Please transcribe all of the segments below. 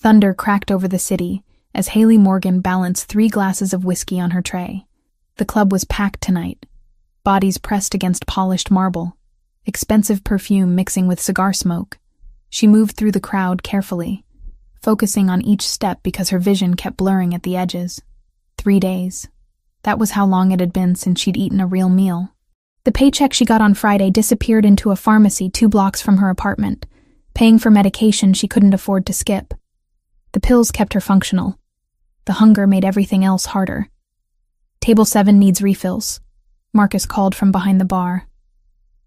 Thunder cracked over the city as Haley Morgan balanced 3 glasses of whiskey on her tray. The club was packed tonight, bodies pressed against polished marble, expensive perfume mixing with cigar smoke. She moved through the crowd carefully, focusing on each step because her vision kept blurring at the edges. 3 days. That was how long it had been since she'd eaten a real meal. The paycheck she got on Friday disappeared into a pharmacy 2 blocks from her apartment, paying for medication she couldn't afford to skip. The pills kept her functional. The hunger made everything else harder. Table 7 needs refills, Marcus called from behind the bar.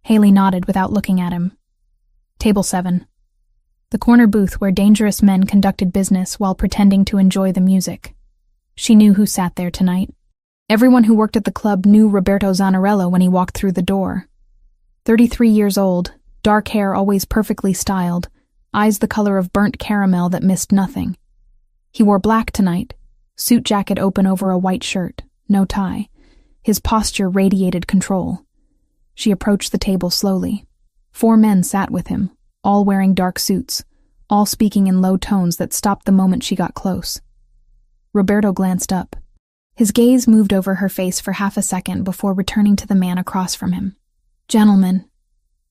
Haley nodded without looking at him. Table 7. The corner booth where dangerous men conducted business while pretending to enjoy the music. She knew who sat there tonight. Everyone who worked at the club knew Roberto Zanarello when he walked through the door. 33 years old, dark hair always perfectly styled, eyes the color of burnt caramel that missed nothing. He wore black tonight, suit jacket open over a white shirt, no tie. His posture radiated control. She approached the table slowly. 4 men sat with him, all wearing dark suits, all speaking in low tones that stopped the moment she got close. Roberto glanced up. His gaze moved over her face for half a second before returning to the man across from him. "Gentlemen,"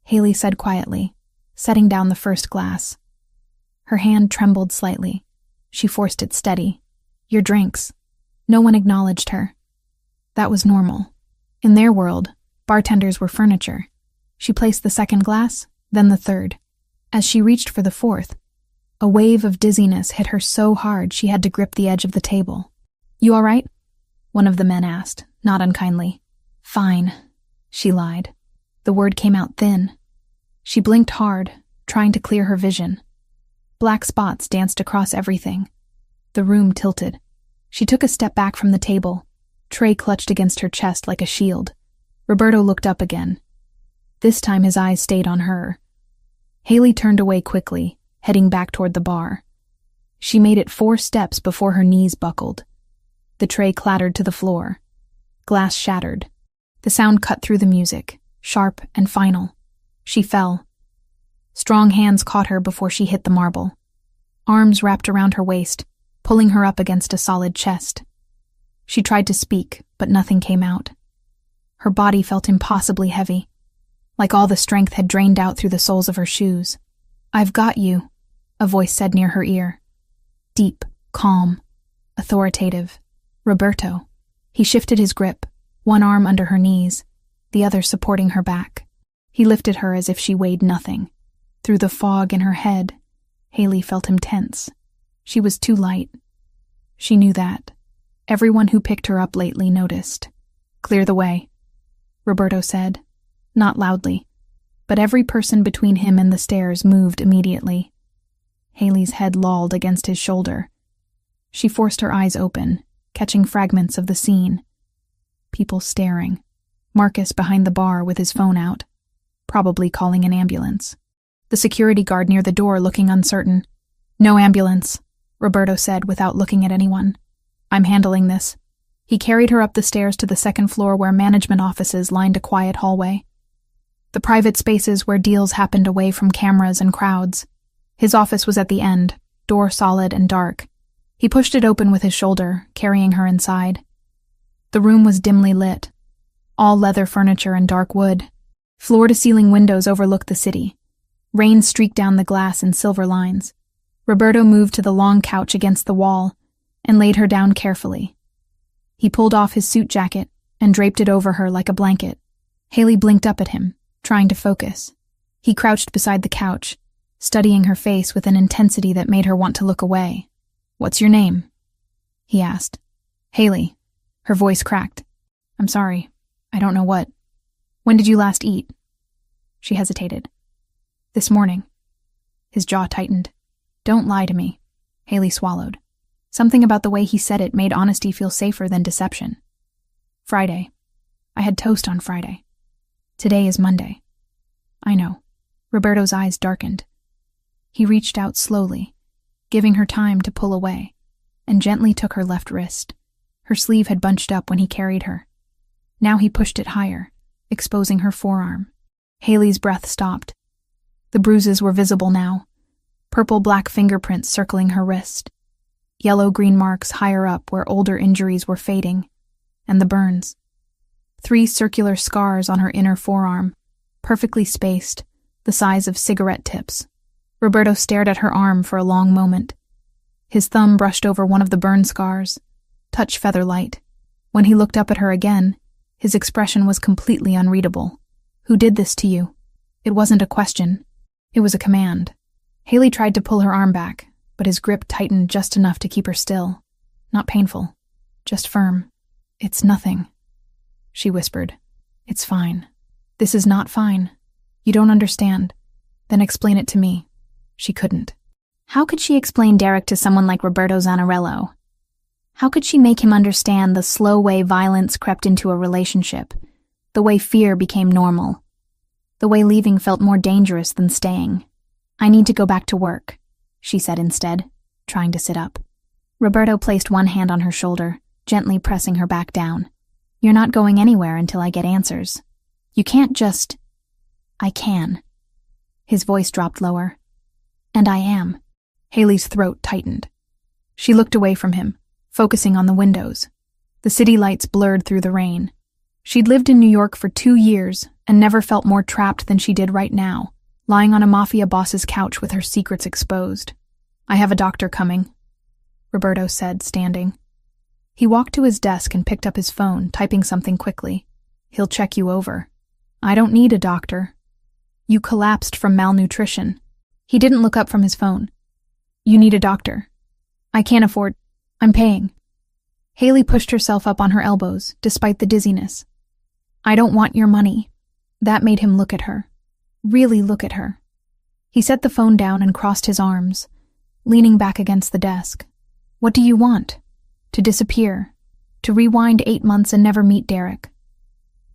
Haley said quietly, setting down the first glass. Her hand trembled slightly. She forced it steady. "Your drinks." No one acknowledged her. That was normal. In their world, bartenders were furniture. She placed the second glass, then the third. As she reached for the fourth, a wave of dizziness hit her so hard she had to grip the edge of the table. "You all right?" one of the men asked, not unkindly. "Fine," she lied. The word came out thin. She blinked hard, trying to clear her vision. Black spots danced across everything. The room tilted. She took a step back from the table, tray clutched against her chest like a shield. Roberto looked up again. This time his eyes stayed on her. Haley turned away quickly, heading back toward the bar. She made it 4 steps before her knees buckled. The tray clattered to the floor. Glass shattered. The sound cut through the music, sharp and final. She fell. Strong hands caught her before she hit the marble. Arms wrapped around her waist, pulling her up against a solid chest. She tried to speak, but nothing came out. Her body felt impossibly heavy, like all the strength had drained out through the soles of her shoes. "I've got you," a voice said near her ear. Deep, calm, authoritative. Roberto. He shifted his grip, one arm under her knees, the other supporting her back. He lifted her as if she weighed nothing. Through the fog in her head, Haley felt him tense. She was too light. She knew that. Everyone who picked her up lately noticed. "Clear the way," Roberto said, not loudly, but every person between him and the stairs moved immediately. Haley's head lolled against his shoulder. She forced her eyes open, catching fragments of the scene. People staring. Marcus behind the bar with his phone out, probably calling an ambulance. The security guard near the door looking uncertain. "No ambulance," Roberto said without looking at anyone. "I'm handling this." He carried her up the stairs to the 2nd floor where management offices lined a quiet hallway. The private spaces where deals happened away from cameras and crowds. His office was at the end, door solid and dark. He pushed it open with his shoulder, carrying her inside. The room was dimly lit. All leather furniture and dark wood. Floor-to-ceiling windows overlooked the city. Rain streaked down the glass in silver lines. Roberto moved to the long couch against the wall and laid her down carefully. He pulled off his suit jacket and draped it over her like a blanket. Haley blinked up at him, trying to focus. He crouched beside the couch, studying her face with an intensity that made her want to look away. "What's your name?" he asked. "Haley." Her voice cracked. "I'm sorry. I don't know what. When did you last eat?" She hesitated. "This morning." His jaw tightened. "Don't lie to me." Haley swallowed. Something about the way he said it made honesty feel safer than deception. "Friday. I had toast on Friday. Today is Monday." "I know." Roberto's eyes darkened. He reached out slowly, giving her time to pull away, and gently took her left wrist. Her sleeve had bunched up when he carried her. Now he pushed it higher, exposing her forearm. Haley's breath stopped. The bruises were visible now. purple-black fingerprints circling her wrist, yellow-green marks higher up where older injuries were fading, and the burns. 3 circular scars on her inner forearm, perfectly spaced, the size of cigarette tips. Roberto stared at her arm for a long moment. His thumb brushed over one of the burn scars, touch feather light. When he looked up at her again, his expression was completely unreadable. "Who did this to you?" It wasn't a question. It was a command. Haley tried to pull her arm back, but his grip tightened just enough to keep her still. Not painful, just firm. "It's nothing," she whispered. "It's fine." "This is not fine. You don't understand. Then explain it to me." She couldn't. How could she explain Derek to someone like Roberto Zanarello? How could she make him understand the slow way violence crept into a relationship, the way fear became normal, the way leaving felt more dangerous than staying? "I need to go back to work," she said instead, trying to sit up. Roberto placed one hand on her shoulder, gently pressing her back down. "You're not going anywhere until I get answers. You can't just—" "I can." His voice dropped lower. "And I am." Haley's throat tightened. She looked away from him, focusing on the windows. The city lights blurred through the rain. She'd lived in New York for 2 years and never felt more trapped than she did right now, lying on a mafia boss's couch with her secrets exposed. "I have a doctor coming," Roberto said, standing. He walked to his desk and picked up his phone, typing something quickly. "He'll check you over." "I don't need a doctor. You collapsed from malnutrition." He didn't look up from his phone. "You need a doctor. I can't afford— I'm paying." Haley pushed herself up on her elbows, despite the dizziness. "I don't want your money." That made him look at her. Really look at her. He set the phone down and crossed his arms, leaning back against the desk. "What do you want? To disappear? To rewind 8 months and never meet Derek?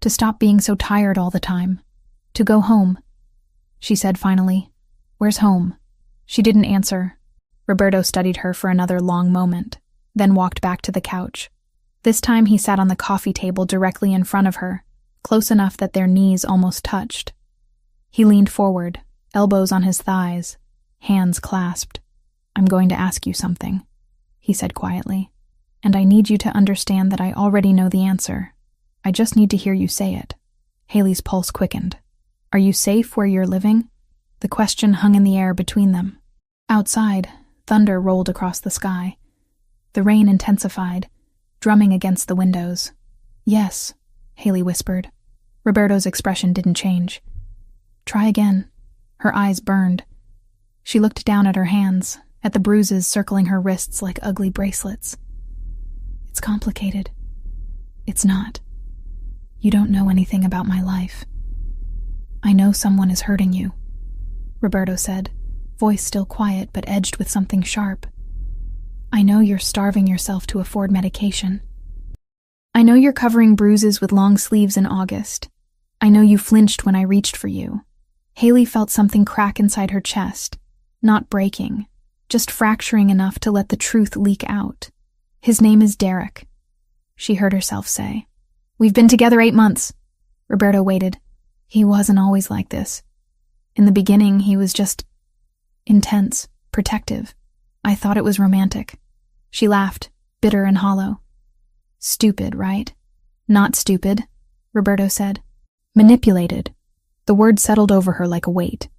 To stop being so tired all the time? To go home?" She said finally, "Where's home?" She didn't answer. Roberto studied her for another long moment, then walked back to the couch. This time he sat on the coffee table directly in front of her, close enough that their knees almost touched. He leaned forward, elbows on his thighs, hands clasped. "I'm going to ask you something," he said quietly, "and I need you to understand that I already know the answer. I just need to hear you say it." Haley's pulse quickened. "Are you safe where you're living?" The question hung in the air between them. Outside, thunder rolled across the sky. The rain intensified, drumming against the windows. "Yes," Haley whispered. Roberto's expression didn't change. "Try again." Her eyes burned. She looked down at her hands, at the bruises circling her wrists like ugly bracelets. "It's complicated." "It's not. You don't know anything about my life." "I know someone is hurting you," Roberto said, voice still quiet but edged with something sharp. "I know you're starving yourself to afford medication. I know you're covering bruises with long sleeves in August. I know you flinched when I reached for you." Haley felt something crack inside her chest, not breaking, just fracturing enough to let the truth leak out. "His name is Derek," she heard herself say. "We've been together 8 months. Roberto waited. "He wasn't always like this. In the beginning, he was just intense, protective. I thought it was romantic." She laughed, bitter and hollow. "Stupid, right?" "Not stupid," Roberto said. "Manipulated." The word settled over her like a weight.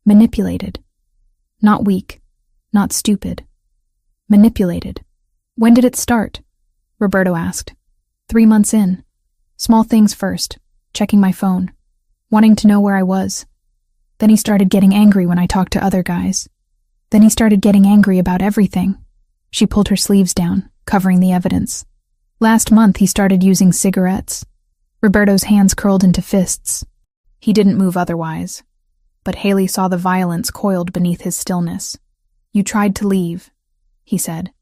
Manipulated. Not weak, not stupid. Manipulated. "When did it start?" Roberto asked. 3 months in. Small things first, checking my phone, wanting to know where I was. Then he started getting angry when I talked to other guys. Then he started getting angry about everything. She pulled her sleeves down, covering the evidence. Last month he started using cigarettes. Roberto's hands curled into fists. He didn't move otherwise, but Haley saw the violence coiled beneath his stillness. "You tried to leave," he said.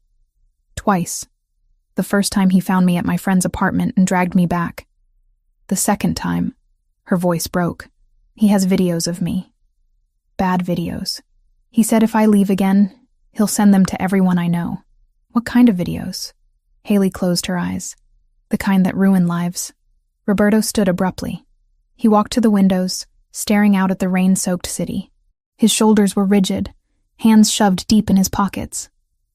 "Twice. The first time he found me at my friend's apartment and dragged me back. The second time," her voice broke, "he has videos of me. Bad videos. He said if I leave again, he'll send them to everyone I know." "What kind of videos?" Haley closed her eyes. "The kind that ruin lives." Roberto stood abruptly. He walked to the windows, staring out at the rain-soaked city. His shoulders were rigid, hands shoved deep in his pockets.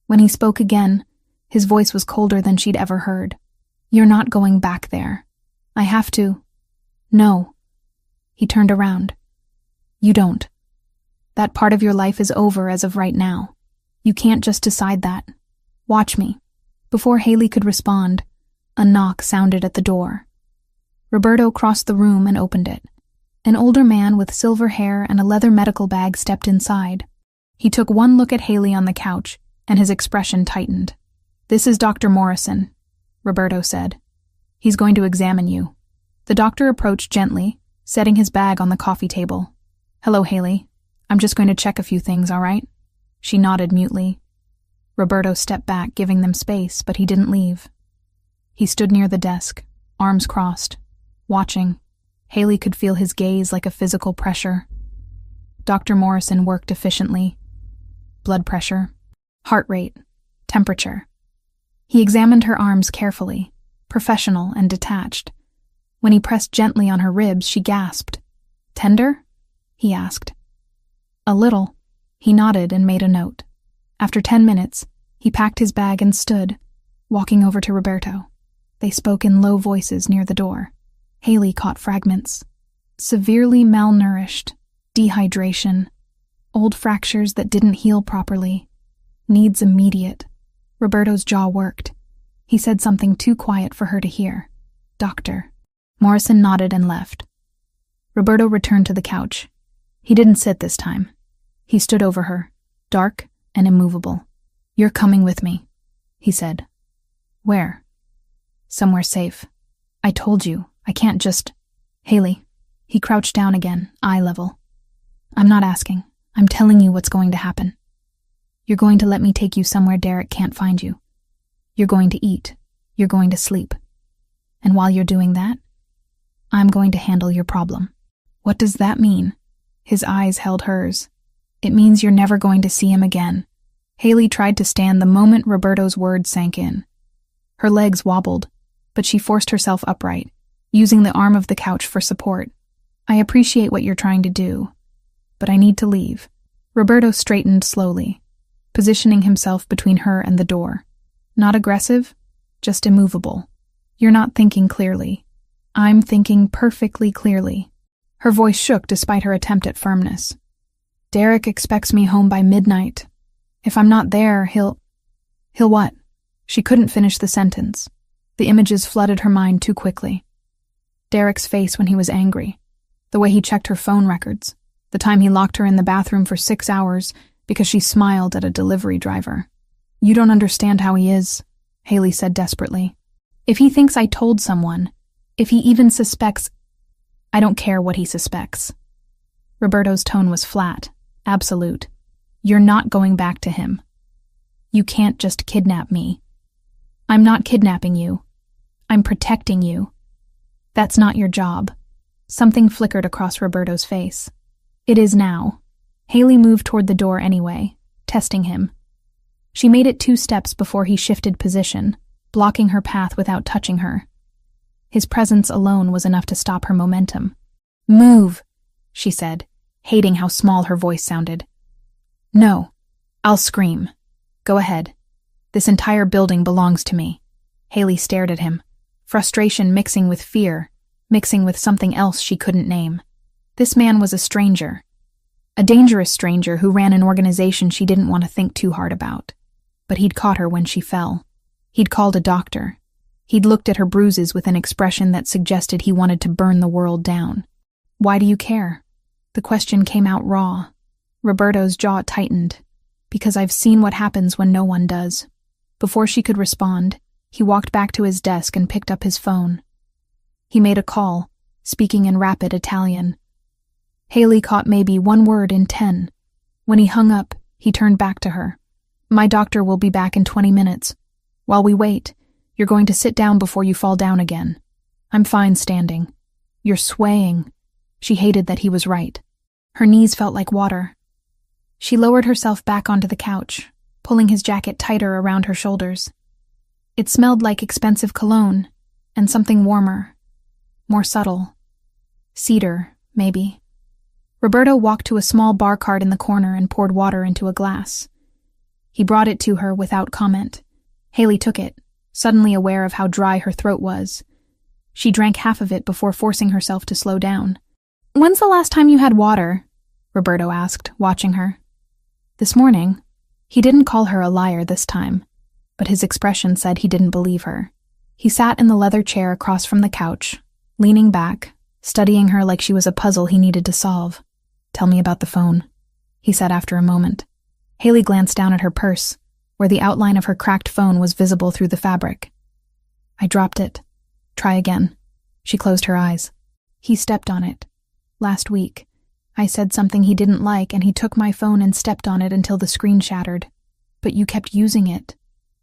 When he spoke again, his voice was colder than she'd ever heard. "You're not going back there. I have to." "No." He turned around. "You don't. That part of your life is over as of right now. You can't just decide that. Watch me." Before Haley could respond, a knock sounded at the door. Roberto crossed the room and opened it. An older man with silver hair and a leather medical bag stepped inside. He took one look at Haley on the couch, and his expression tightened. "This is Dr. Morrison," Roberto said. "He's going to examine you." The doctor approached gently, setting his bag on the coffee table. "Hello, Haley. I'm just going to check a few things, all right?" She nodded mutely. Roberto stepped back, giving them space, but he didn't leave. He stood near the desk, arms crossed, watching. Haley could feel his gaze like a physical pressure. Dr. Morrison worked efficiently. Blood pressure, heart rate, temperature. He examined her arms carefully, professional and detached. When he pressed gently on her ribs, she gasped. "Tender?" he asked. "A little." He nodded and made a note. After 10 minutes, he packed his bag and stood, walking over to Roberto. They spoke in low voices near the door. Haley caught fragments. Severely malnourished, dehydration, old fractures that didn't heal properly. Needs immediate. Roberto's jaw worked. He said something too quiet for her to hear. "Doctor." Morrison nodded and left. Roberto returned to the couch. He didn't sit this time. He stood over her, dark and immovable. "You're coming with me," he said. "Where?" "Somewhere safe. I told you, I can't just—" "Haley." He crouched down again, eye level. "I'm not asking. I'm telling you what's going to happen. You're going to let me take you somewhere Derek can't find you. You're going to eat. You're going to sleep. And while you're doing that, I'm going to handle your problem." "What does that mean?" His eyes held hers. "It means you're never going to see him again." Haley tried to stand the moment Roberto's words sank in. Her legs wobbled, but she forced herself upright, using the arm of the couch for support. "I appreciate what you're trying to do, but I need to leave." Roberto straightened slowly, positioning himself between her and the door. Not aggressive, just immovable. "You're not thinking clearly. I'm thinking perfectly clearly." Her voice shook despite her attempt at firmness. "Derek expects me home by midnight. If I'm not there, he'll what?" She couldn't finish the sentence. The images flooded her mind too quickly. Derek's face when he was angry, the way he checked her phone records, the time he locked her in the bathroom for 6 hours because she smiled at a delivery driver. "You don't understand how he is," Haley said desperately. "If he thinks I told someone, if he even suspects, I don't care what he suspects." Roberto's tone was flat, absolute. "You're not going back to him. You can't just kidnap me. I'm not kidnapping you. I'm protecting you. That's not your job." Something flickered across Roberto's face. "It is now." Haley moved toward the door anyway, testing him. She made it 2 steps before he shifted position, blocking her path without touching her. His presence alone was enough to stop her momentum. "Move," she said, hating how small her voice sounded. "No, I'll scream. Go ahead. This entire building belongs to me." Haley stared at him, frustration mixing with fear, mixing with something else she couldn't name. This man was a stranger. A dangerous stranger who ran an organization she didn't want to think too hard about. But he'd caught her when she fell. He'd called a doctor. He'd looked at her bruises with an expression that suggested he wanted to burn the world down. "Why do you care?" The question came out raw. Roberto's jaw tightened. "Because I've seen what happens when no one does." Before she could respond, he walked back to his desk and picked up his phone. He made a call, speaking in rapid Italian. Haley caught maybe 1 word in 10. When he hung up, he turned back to her. "My doctor will be back in 20 minutes. While we wait, you're going to sit down before you fall down again." "I'm fine standing." "You're swaying." She hated that he was right. Her knees felt like water. She lowered herself back onto the couch, pulling his jacket tighter around her shoulders. It smelled like expensive cologne, and something warmer, more subtle. Cedar, maybe. Roberto walked to a small bar cart in the corner and poured water into a glass. He brought it to her without comment. Haley took it, suddenly aware of how dry her throat was. She drank half of it before forcing herself to slow down. "When's the last time you had water?" Roberto asked, watching her. "This morning." He didn't call her a liar this time, but his expression said he didn't believe her. He sat in the leather chair across from the couch, leaning back, studying her like she was a puzzle he needed to solve. "Tell me about the phone," he said after a moment. Haley glanced down at her purse, where the outline of her cracked phone was visible through the fabric. "I dropped it. Try again." She closed her eyes. "He stepped on it. Last week. I said something he didn't like and he took my phone and stepped on it until the screen shattered. But you kept using it.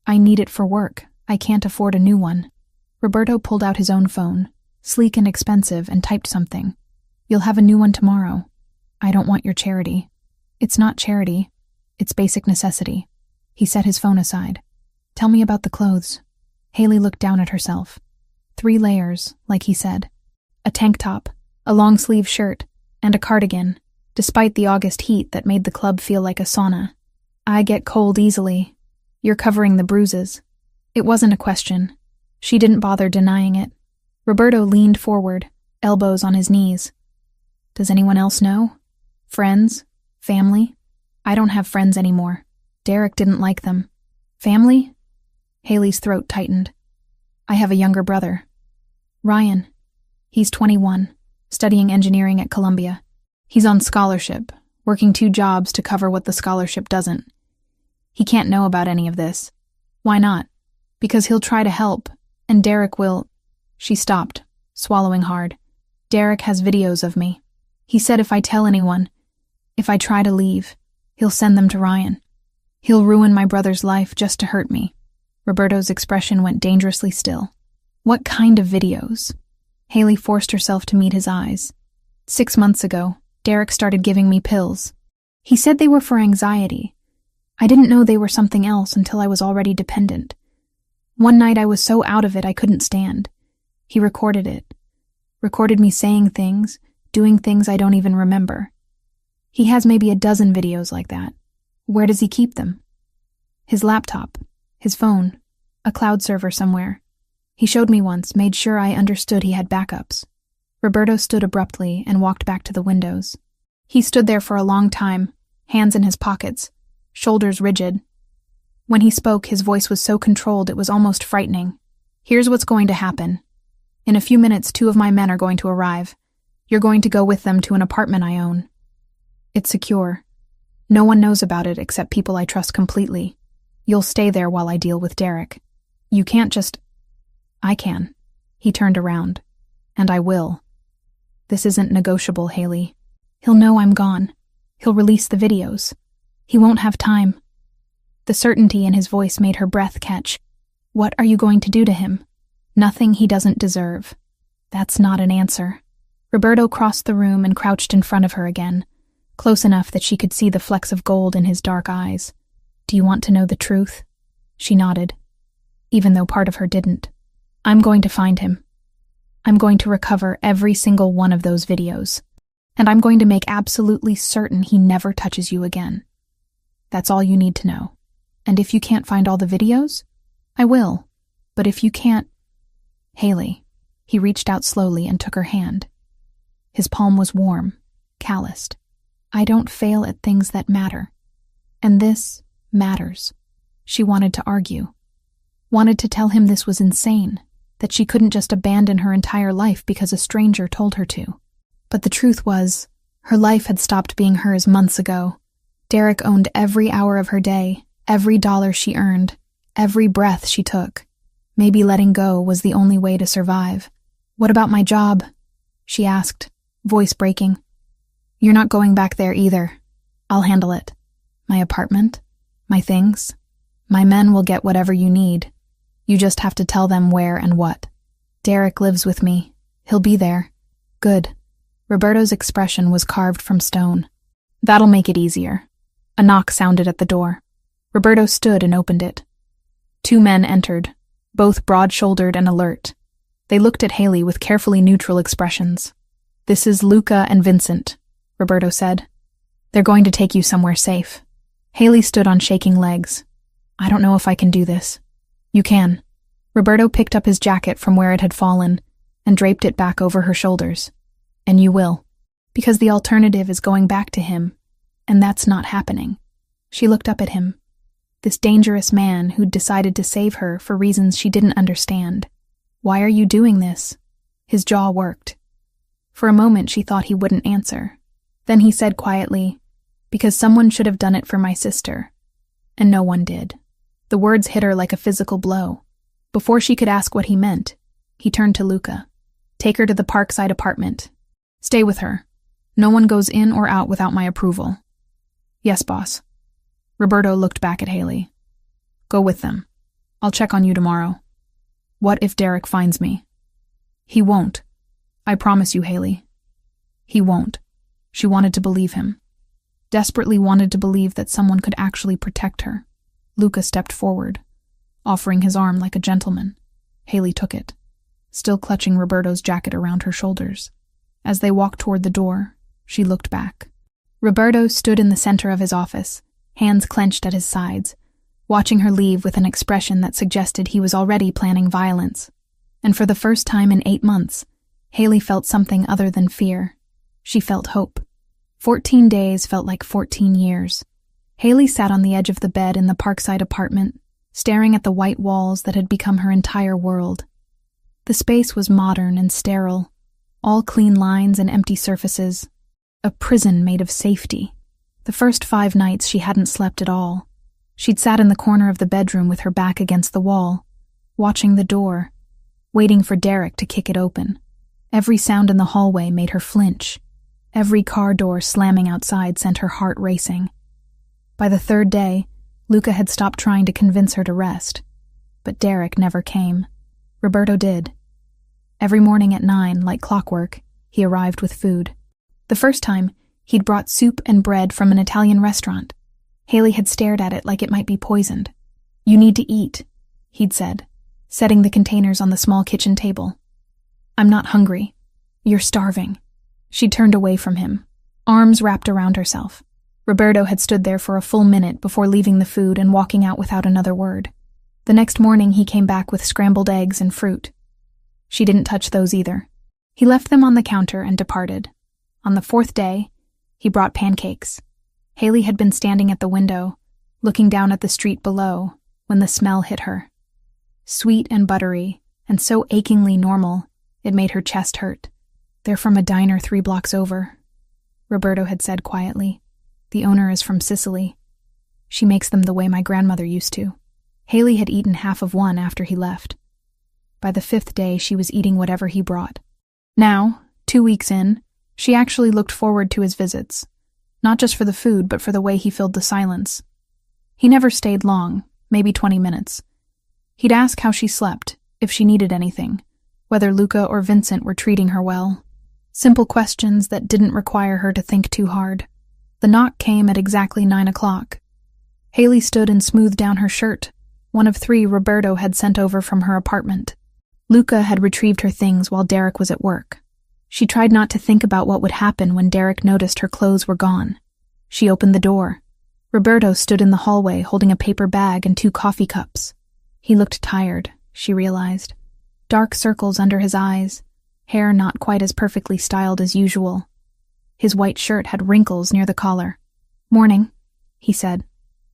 I need it for work. I can't afford a new one." Roberto pulled out his own phone, sleek and expensive, and typed something. "You'll have a new one tomorrow. I don't want your charity." "It's not charity. It's basic necessity." He set his phone aside. "Tell me about the clothes." Haley looked down at herself. 3 layers, like he said. A tank top, a long-sleeve shirt, and a cardigan, despite the August heat that made the club feel like a sauna. "I get cold easily. You're covering the bruises." It wasn't a question. She didn't bother denying it. Roberto leaned forward, elbows on his knees. "Does anyone else know? Friends? Family? I don't have friends anymore. Derek didn't like them." "Family?" Haley's throat tightened. "I have a younger brother. Ryan. He's 21, studying engineering at Columbia. He's on scholarship, working 2 jobs to cover what the scholarship doesn't. He can't know about any of this. Why not? Because he'll try to help, and Derek will—" She stopped, swallowing hard. "Derek has videos of me. He said if I tell anyone, if I try to leave, he'll send them to Ryan. He'll ruin my brother's life just to hurt me." Roberto's expression went dangerously still. "What kind of videos?" Haley forced herself to meet his eyes. 6 months ago, Derek started giving me pills. He said they were for anxiety. I didn't know they were something else until I was already dependent. One night I was so out of it I couldn't stand. He recorded it. Recorded me saying things, doing things I don't even remember. He has maybe a dozen videos like that. Where does he keep them? His laptop, his phone, a cloud server somewhere. He showed me once, made sure I understood he had backups. Roberto stood abruptly and walked back to the windows. He stood there for a long time, hands in his pockets, shoulders rigid. When he spoke, his voice was so controlled it was almost frightening. "Here's what's going to happen. In a few minutes, 2 of my men are going to arrive. You're going to go with them to an apartment I own. It's secure. No one knows about it except people I trust completely. You'll stay there while I deal with Derek. You can't just—" "I can." He turned around. "And I will. This isn't negotiable, Haley. He'll know I'm gone. He'll release the videos. He won't have time." The certainty in his voice made her breath catch. "What are you going to do to him?" "Nothing he doesn't deserve." "That's not an answer." Roberto crossed the room and crouched in front of her again, close enough that she could see the flecks of gold in his dark eyes. "Do you want to know the truth?" She nodded, even though part of her didn't. "I'm going to find him. I'm going to recover every single one of those videos. And I'm going to make absolutely certain he never touches you again. That's all you need to know. And if you can't find all the videos, I will. But if you can't—" "Haley." He reached out slowly and took her hand. His palm was warm, calloused. "I don't fail at things that matter. And this matters." She wanted to argue. Wanted to tell him this was insane, that she couldn't just abandon her entire life because a stranger told her to. But the truth was, her life had stopped being hers months ago. Derek owned every hour of her day, every dollar she earned, every breath she took. Maybe letting go was the only way to survive. "What about my job?" she asked, voice breaking. "You're not going back there either. I'll handle it. My apartment, my things. My men will get whatever you need. You just have to tell them where and what. Derek lives with me. He'll be there." "Good." Roberto's expression was carved from stone. "That'll make it easier." A knock sounded at the door. Roberto stood and opened it. 2 men entered, both broad-shouldered and alert. They looked at Haley with carefully neutral expressions. "This is Luca and Vincent," Roberto said. They're going to take you somewhere safe. Haley stood on shaking legs. I don't know if I can do this. You can. Roberto picked up his jacket from where it had fallen and draped it back over her shoulders. And you will. Because the alternative is going back to him, and that's not happening. She looked up at him. This dangerous man who'd decided to save her for reasons she didn't understand. Why are you doing this? His jaw worked. For a moment she thought he wouldn't answer. Then he said quietly, because someone should have done it for my sister. And no one did. The words hit her like a physical blow. Before she could ask what he meant, he turned to Luca. Take her to the Parkside apartment. Stay with her. No one goes in or out without my approval. Yes, boss. Roberto looked back at Haley. Go with them. I'll check on you tomorrow. What if Derek finds me? He won't. I promise you, Haley. He won't. She wanted to believe him. Desperately wanted to believe that someone could actually protect her. Luca stepped forward, offering his arm like a gentleman. Haley took it, still clutching Roberto's jacket around her shoulders. As they walked toward the door, she looked back. Roberto stood in the center of his office, hands clenched at his sides, watching her leave with an expression that suggested he was already planning violence. And for the first time in 8 months, Haley felt something other than fear. She felt hope. 14 days felt like 14 years. Haley sat on the edge of the bed in the Parkside apartment, staring at the white walls that had become her entire world. The space was modern and sterile, all clean lines and empty surfaces. A prison made of safety. The first 5 nights she hadn't slept at all. She'd sat in the corner of the bedroom with her back against the wall, watching the door, waiting for Derek to kick it open. Every sound in the hallway made her flinch. Every car door slamming outside sent her heart racing. By the 3rd day, Luca had stopped trying to convince her to rest. But Derek never came. Roberto did. Every morning at 9, like clockwork, he arrived with food. The first time, he'd brought soup and bread from an Italian restaurant. Haley had stared at it like it might be poisoned. You need to eat, he'd said, setting the containers on the small kitchen table. I'm not hungry. You're starving. She turned away from him, arms wrapped around herself. Roberto had stood there for a full minute before leaving the food and walking out without another word. The next morning he came back with scrambled eggs and fruit. She didn't touch those either. He left them on the counter and departed. On the 4th day, he brought pancakes. Haley had been standing at the window, looking down at the street below, when the smell hit her. Sweet and buttery, and so achingly normal, it made her chest hurt. They're from a diner 3 blocks over, Roberto had said quietly. The owner is from Sicily. She makes them the way my grandmother used to. Haley had eaten half of one after he left. By the 5th day, she was eating whatever he brought. Now, 2 weeks in, she actually looked forward to his visits, not just for the food, but for the way he filled the silence. He never stayed long, maybe 20 minutes. He'd ask how she slept, if she needed anything, whether Luca or Vincent were treating her well. Simple questions that didn't require her to think too hard. The knock came at exactly 9 o'clock. Haley stood and smoothed down her shirt, one of 3 Roberto had sent over from her apartment. Luca had retrieved her things while Derek was at work. She tried not to think about what would happen when Derek noticed her clothes were gone. She opened the door. Roberto stood in the hallway holding a paper bag and 2 coffee cups. He looked tired, she realized. Dark circles under his eyes, hair not quite as perfectly styled as usual. His white shirt had wrinkles near the collar. Morning, he said.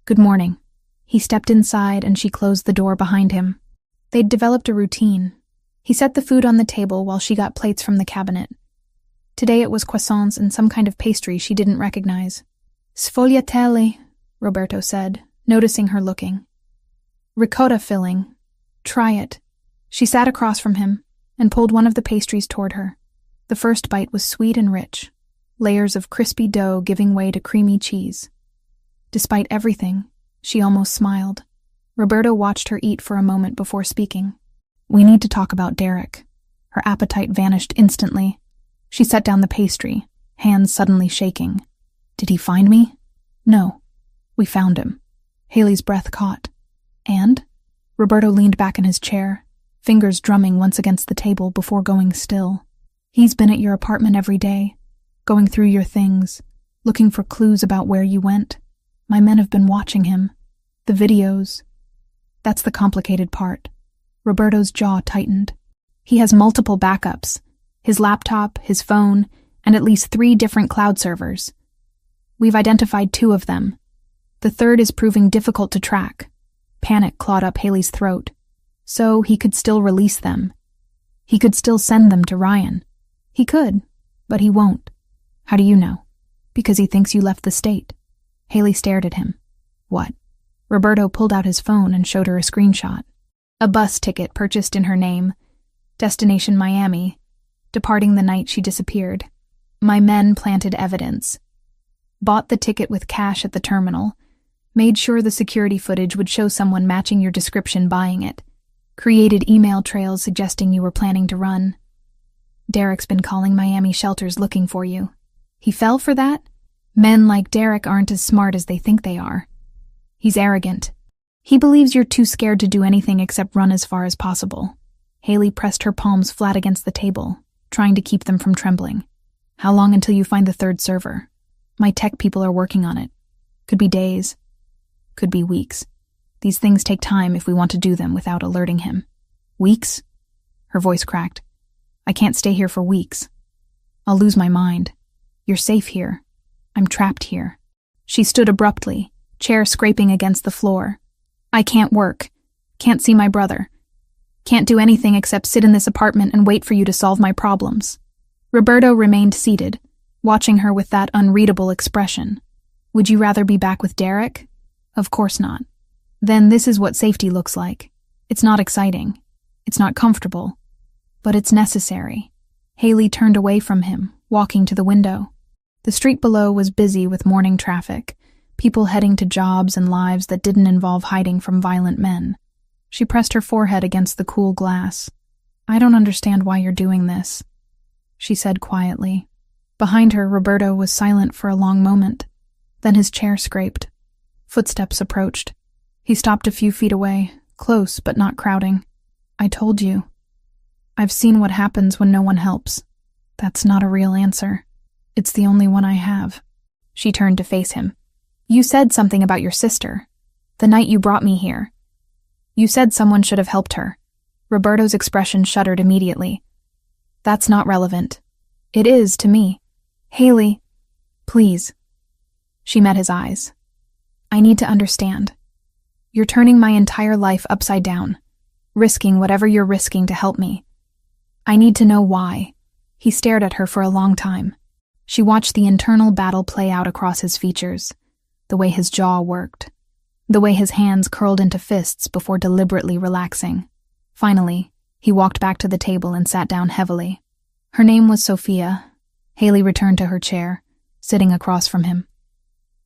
Good morning. He stepped inside and she closed the door behind him. They'd developed a routine. He set the food on the table while she got plates from the cabinet. Today it was croissants and some kind of pastry she didn't recognize. Sfogliatelle, Roberto said, noticing her looking. Ricotta filling. Try it. She sat across from him and pulled one of the pastries toward her. The first bite was sweet and rich, layers of crispy dough giving way to creamy cheese. Despite everything, she almost smiled. Roberto watched her eat for a moment before speaking. We need to talk about Derek. Her appetite vanished instantly. She set down the pastry, hands suddenly shaking. Did he find me? No. We found him. Haley's breath caught. And? Roberto leaned back in his chair, fingers drumming once against the table before going still. He's been at your apartment every day, going through your things, looking for clues about where you went. My men have been watching him. The videos. That's the complicated part. Roberto's jaw tightened. He has multiple backups. His laptop, his phone, and at least 3 different cloud servers. We've identified 2 of them. The third is proving difficult to track. Panic clawed up Haley's throat. So he could still release them. He could still send them to Ryan. He could, but he won't. How do you know? Because he thinks you left the state. Haley stared at him. What? Roberto pulled out his phone and showed her a screenshot. A bus ticket purchased in her name. Destination Miami. Departing the night she disappeared. My men planted evidence. Bought the ticket with cash at the terminal. Made sure the security footage would show someone matching your description buying it. Created email trails suggesting you were planning to run. Derek's been calling Miami shelters looking for you. He fell for that? Men like Derek aren't as smart as they think they are. He's arrogant. He believes you're too scared to do anything except run as far as possible. Haley pressed her palms flat against the table, trying to keep them from trembling. How long until you find the 3rd server? My tech people are working on it. Could be days. Could be weeks. These things take time if we want to do them without alerting him. Weeks? Her voice cracked. I can't stay here for weeks. I'll lose my mind. You're safe here. I'm trapped here. She stood abruptly, chair scraping against the floor. I can't work. Can't see my brother. Can't do anything except sit in this apartment and wait for you to solve my problems. Roberto remained seated, watching her with that unreadable expression. Would you rather be back with Derek? Of course not. Then this is what safety looks like. It's not exciting. It's not comfortable. But it's necessary. Haley turned away from him, walking to the window. The street below was busy with morning traffic, people heading to jobs and lives that didn't involve hiding from violent men. She pressed her forehead against the cool glass. I don't understand why you're doing this, she said quietly. Behind her, Roberto was silent for a long moment. Then his chair scraped. Footsteps approached. He stopped a few feet away, close but not crowding. I told you. I've seen what happens when no one helps. That's not a real answer. It's the only one I have. She turned to face him. You said something about your sister. The night you brought me here. You said someone should have helped her. Roberto's expression shuddered immediately. That's not relevant. It is to me. Haley, please. She met his eyes. I need to understand. You're turning my entire life upside down, risking whatever you're risking to help me. I need to know why. He stared at her for a long time. She watched the internal battle play out across his features, the way his jaw worked, the way his hands curled into fists before deliberately relaxing. Finally, he walked back to the table and sat down heavily. Her name was Sophia. Haley returned to her chair, sitting across from him.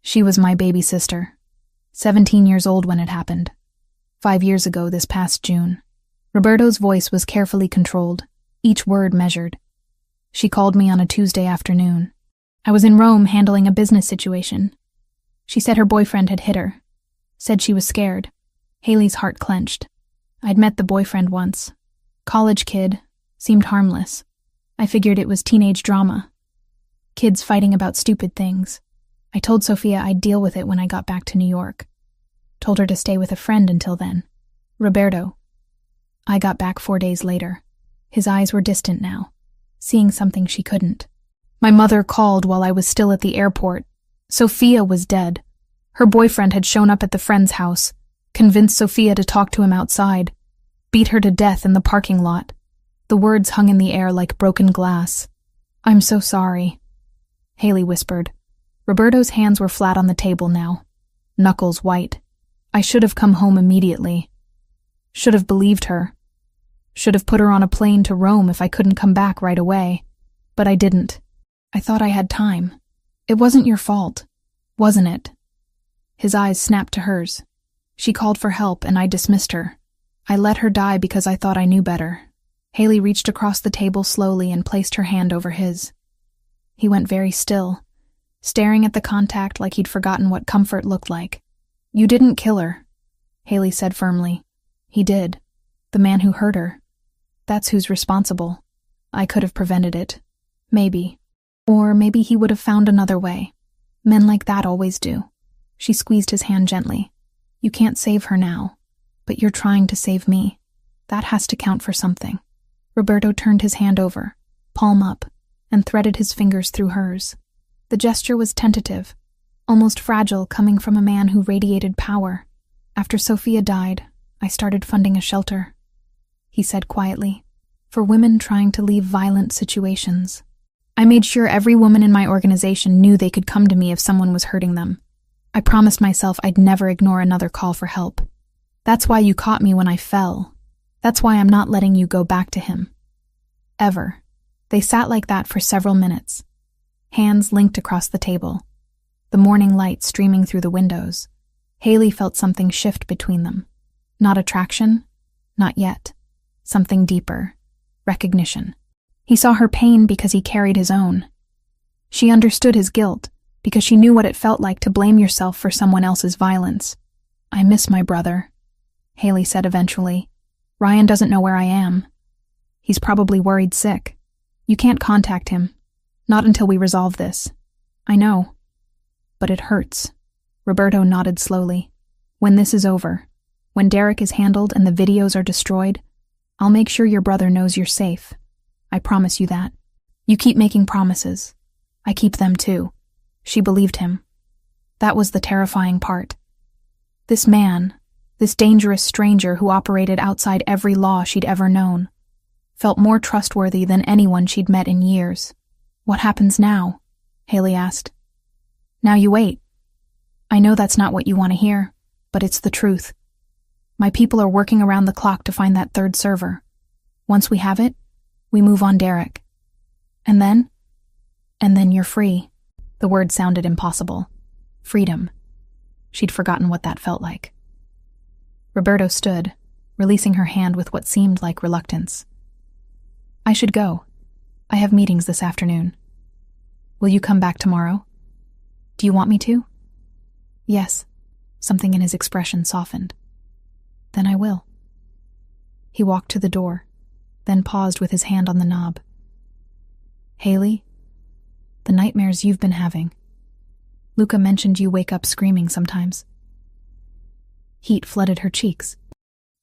She was my baby sister. 17 years old when it happened. 5 years ago this past June. Roberto's voice was carefully controlled, each word measured. She called me on a Tuesday afternoon. I was in Rome handling a business situation. She said her boyfriend had hit her. Said she was scared. Haley's heart clenched. I'd met the boyfriend once. College kid. Seemed harmless. I figured it was teenage drama. Kids fighting about stupid things. I told Sophia I'd deal with it when I got back to New York. Told her to stay with a friend until then. Roberto. I got back 4 days later. His eyes were distant now, seeing something she couldn't. My mother called while I was still at the airport. Sophia was dead. Her boyfriend had shown up at the friend's house, convinced Sophia to talk to him outside, beat her to death in the parking lot. The words hung in the air like broken glass. I'm so sorry, Haley whispered. Roberto's hands were flat on the table now, knuckles white. I should have come home immediately. Should have believed her. Should have put her on a plane to Rome if I couldn't come back right away. But I didn't. I thought I had time. It wasn't your fault, wasn't it? His eyes snapped to hers. She called for help and I dismissed her. I let her die because I thought I knew better. Haley reached across the table slowly and placed her hand over his. He went very still, staring at the contact like he'd forgotten what comfort looked like. You didn't kill her, Haley said firmly. He did. The man who hurt her. That's who's responsible. I could have prevented it. Maybe. Or maybe he would have found another way. Men like that always do. She squeezed his hand gently. You can't save her now, but you're trying to save me. That has to count for something. Roberto turned his hand over, palm up, and threaded his fingers through hers. The gesture was tentative, almost fragile, coming from a man who radiated power. After Sophia died, I started funding a shelter, he said quietly, for women trying to leave violent situations. I made sure every woman in my organization knew they could come to me if someone was hurting them. I promised myself I'd never ignore another call for help. That's why you caught me when I fell. That's why I'm not letting you go back to him. Ever. They sat like that for several minutes, hands linked across the table, the morning light streaming through the windows. Haley felt something shift between them. Not attraction, not yet. Something deeper. Recognition. He saw her pain because he carried his own. She understood his guilt because she knew what it felt like to blame yourself for someone else's violence. I miss my brother, Haley said eventually. Ryan doesn't know where I am. He's probably worried sick. You can't contact him. Not until we resolve this. I know. But it hurts. Roberto nodded slowly. When this is over, when Derek is handled and the videos are destroyed, I'll make sure your brother knows you're safe. I promise you that. You keep making promises. I keep them too. She believed him. That was the terrifying part. This man, this dangerous stranger who operated outside every law she'd ever known, felt more trustworthy than anyone she'd met in years. What happens now? Haley asked. Now you wait. I know that's not what you want to hear, but it's the truth. My people are working around the clock to find that third server. Once we have it, we move on Derek. And then you're free. The word sounded impossible. Freedom. She'd forgotten what that felt like. Roberto stood, releasing her hand with what seemed like reluctance. I should go. I have meetings this afternoon. Will you come back tomorrow? Do you want me to? Yes. Something in his expression softened. Then I will. He walked to the door, then paused with his hand on the knob. Haley, the nightmares you've been having. Luca mentioned you wake up screaming sometimes. Heat flooded her cheeks.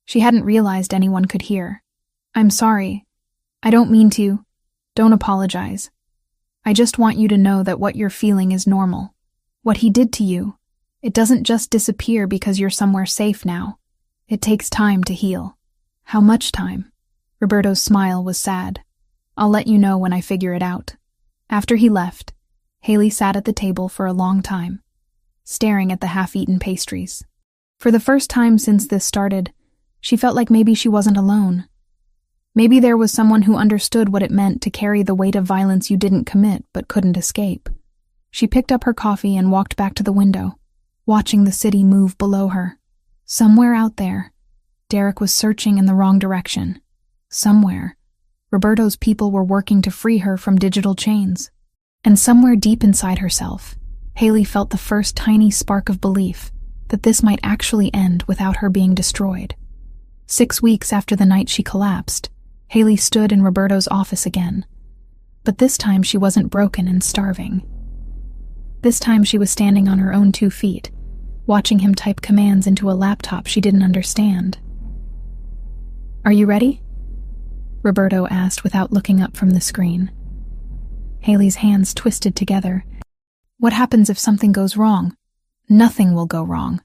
She hadn't realized anyone could hear. I'm sorry. I don't mean to. Don't apologize. I just want you to know that what you're feeling is normal. What he did to you, it doesn't just disappear because you're somewhere safe now. It takes time to heal. How much time? Roberto's smile was sad. I'll let you know when I figure it out. After he left, Haley sat at the table for a long time, staring at the half-eaten pastries. For the first time since this started, she felt like maybe she wasn't alone. Maybe there was someone who understood what it meant to carry the weight of violence you didn't commit but couldn't escape. She picked up her coffee and walked back to the window, watching the city move below her. Somewhere out there, Derek was searching in the wrong direction. Somewhere, Roberto's people were working to free her from digital chains. And somewhere deep inside herself, Haley felt the first tiny spark of belief that this might actually end without her being destroyed. 6 weeks after the night she collapsed, Haley stood in Roberto's office again. But this time she wasn't broken and starving. This time she was standing on her own 2 feet, watching him type commands into a laptop she didn't understand. Are you ready? Roberto asked without looking up from the screen. Haley's hands twisted together. What happens if something goes wrong? Nothing will go wrong.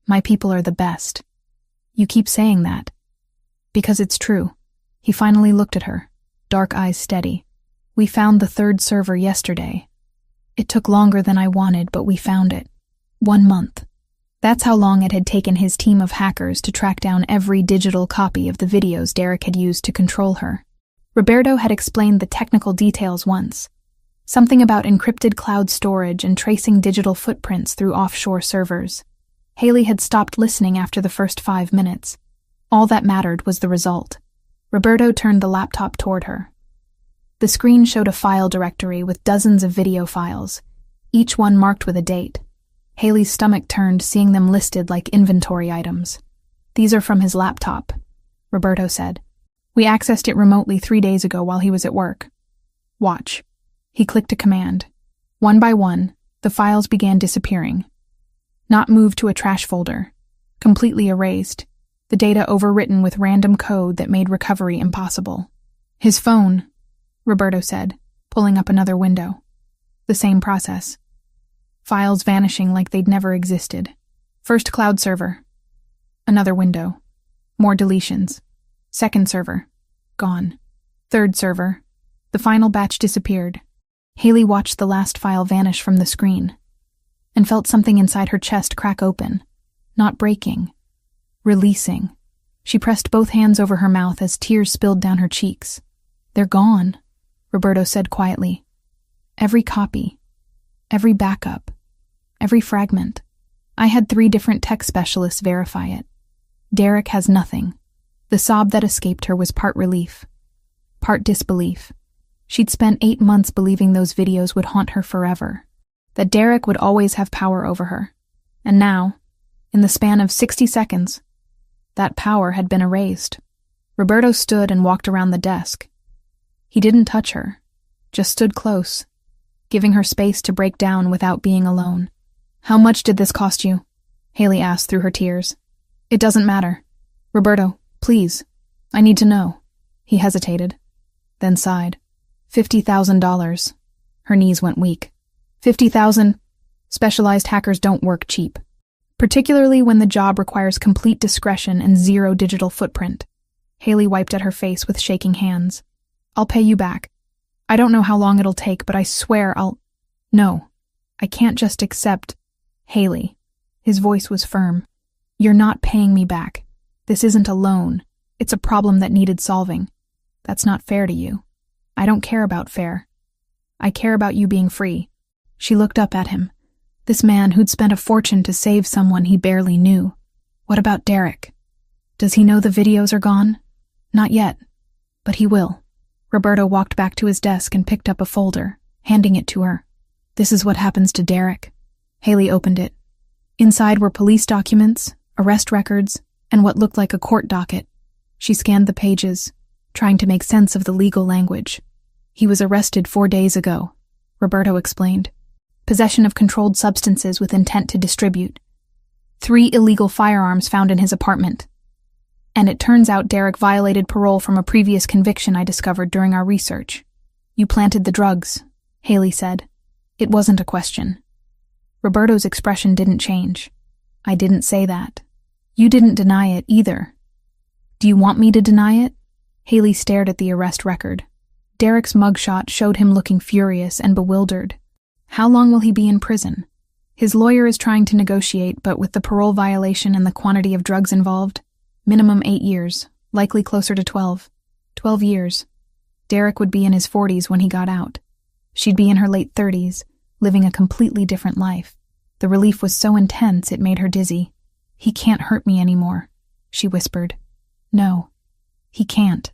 My people are the best. You keep saying that. Because it's true. He finally looked at her, dark eyes steady. We found the 3rd server yesterday. It took longer than I wanted, but we found it. 1 month. That's how long it had taken his team of hackers to track down every digital copy of the videos Derek had used to control her. Roberto had explained the technical details once. Something about encrypted cloud storage and tracing digital footprints through offshore servers. Haley had stopped listening after the first 5 minutes. All that mattered was the result. Roberto turned the laptop toward her. The screen showed a file directory with dozens of video files, each one marked with a date. Haley's stomach turned, seeing them listed like inventory items. These are from his laptop, Roberto said. We accessed it remotely 3 days ago while he was at work. Watch. He clicked a command. One by one, the files began disappearing. Not moved to a trash folder. Completely erased. The data overwritten with random code that made recovery impossible. His phone, Roberto said, pulling up another window. The same process. Files vanishing like they'd never existed. First cloud server. Another window. More deletions. Second server. Gone. Third server. The final batch disappeared. Haley watched the last file vanish from the screen and felt something inside her chest crack open. Not breaking. Releasing. She pressed both hands over her mouth as tears spilled down her cheeks. They're gone, Roberto said quietly. Every copy. Every backup. Every fragment. I had 3 different tech specialists verify it. Derek has nothing. The sob that escaped her was part relief, part disbelief. She'd spent 8 months believing those videos would haunt her forever, that Derek would always have power over her. And now, in the span of 60 seconds, that power had been erased. Roberto stood and walked around the desk. He didn't touch her, just stood close, giving her space to break down without being alone. How much did this cost you? Haley asked through her tears. It doesn't matter. Roberto, please. I need to know. He hesitated, then sighed. $50,000. Her knees went weak. 50,000. Specialized hackers don't work cheap, particularly when the job requires complete discretion and 0 digital footprint. Haley wiped at her face with shaking hands. I'll pay you back. I don't know how long it'll take, but I swear I'll... No, I can't just accept... Haley. His voice was firm. You're not paying me back. This isn't a loan. It's a problem that needed solving. That's not fair to you. I don't care about fair. I care about you being free. She looked up at him. This man who'd spent a fortune to save someone he barely knew. What about Derek? Does he know the videos are gone? Not yet. But he will. Roberto walked back to his desk and picked up a folder, handing it to her. This is what happens to Derek. Haley opened it. Inside were police documents, arrest records, and what looked like a court docket. She scanned the pages, trying to make sense of the legal language. He was arrested 4 days ago, Roberto explained. Possession of controlled substances with intent to distribute. 3 illegal firearms found in his apartment. And it turns out Derek violated parole from a previous conviction I discovered during our research. You planted the drugs, Haley said. It wasn't a question. Roberto's expression didn't change. I didn't say that. You didn't deny it either. Do you want me to deny it? Haley stared at the arrest record. Derek's mugshot showed him looking furious and bewildered. How long will he be in prison? His lawyer is trying to negotiate, but with the parole violation and the quantity of drugs involved, minimum 8 years, likely closer to 12. 12 years. Derek would be in his 40s when he got out. She'd be in her late 30s, living a completely different life. The relief was so intense it made her dizzy. He can't hurt me anymore, she whispered. No, he can't.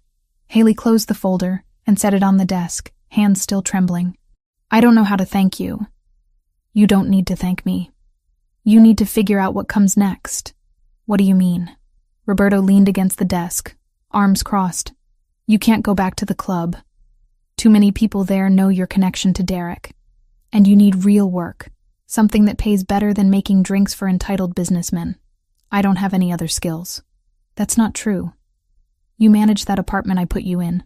Haley closed the folder and set it on the desk, hands still trembling. I don't know how to thank you. You don't need to thank me. You need to figure out what comes next. What do you mean? Roberto leaned against the desk, arms crossed. You can't go back to the club. Too many people there know your connection to Derek. And you need real work, something that pays better than making drinks for entitled businessmen. I don't have any other skills. That's not true. You managed that apartment I put you in,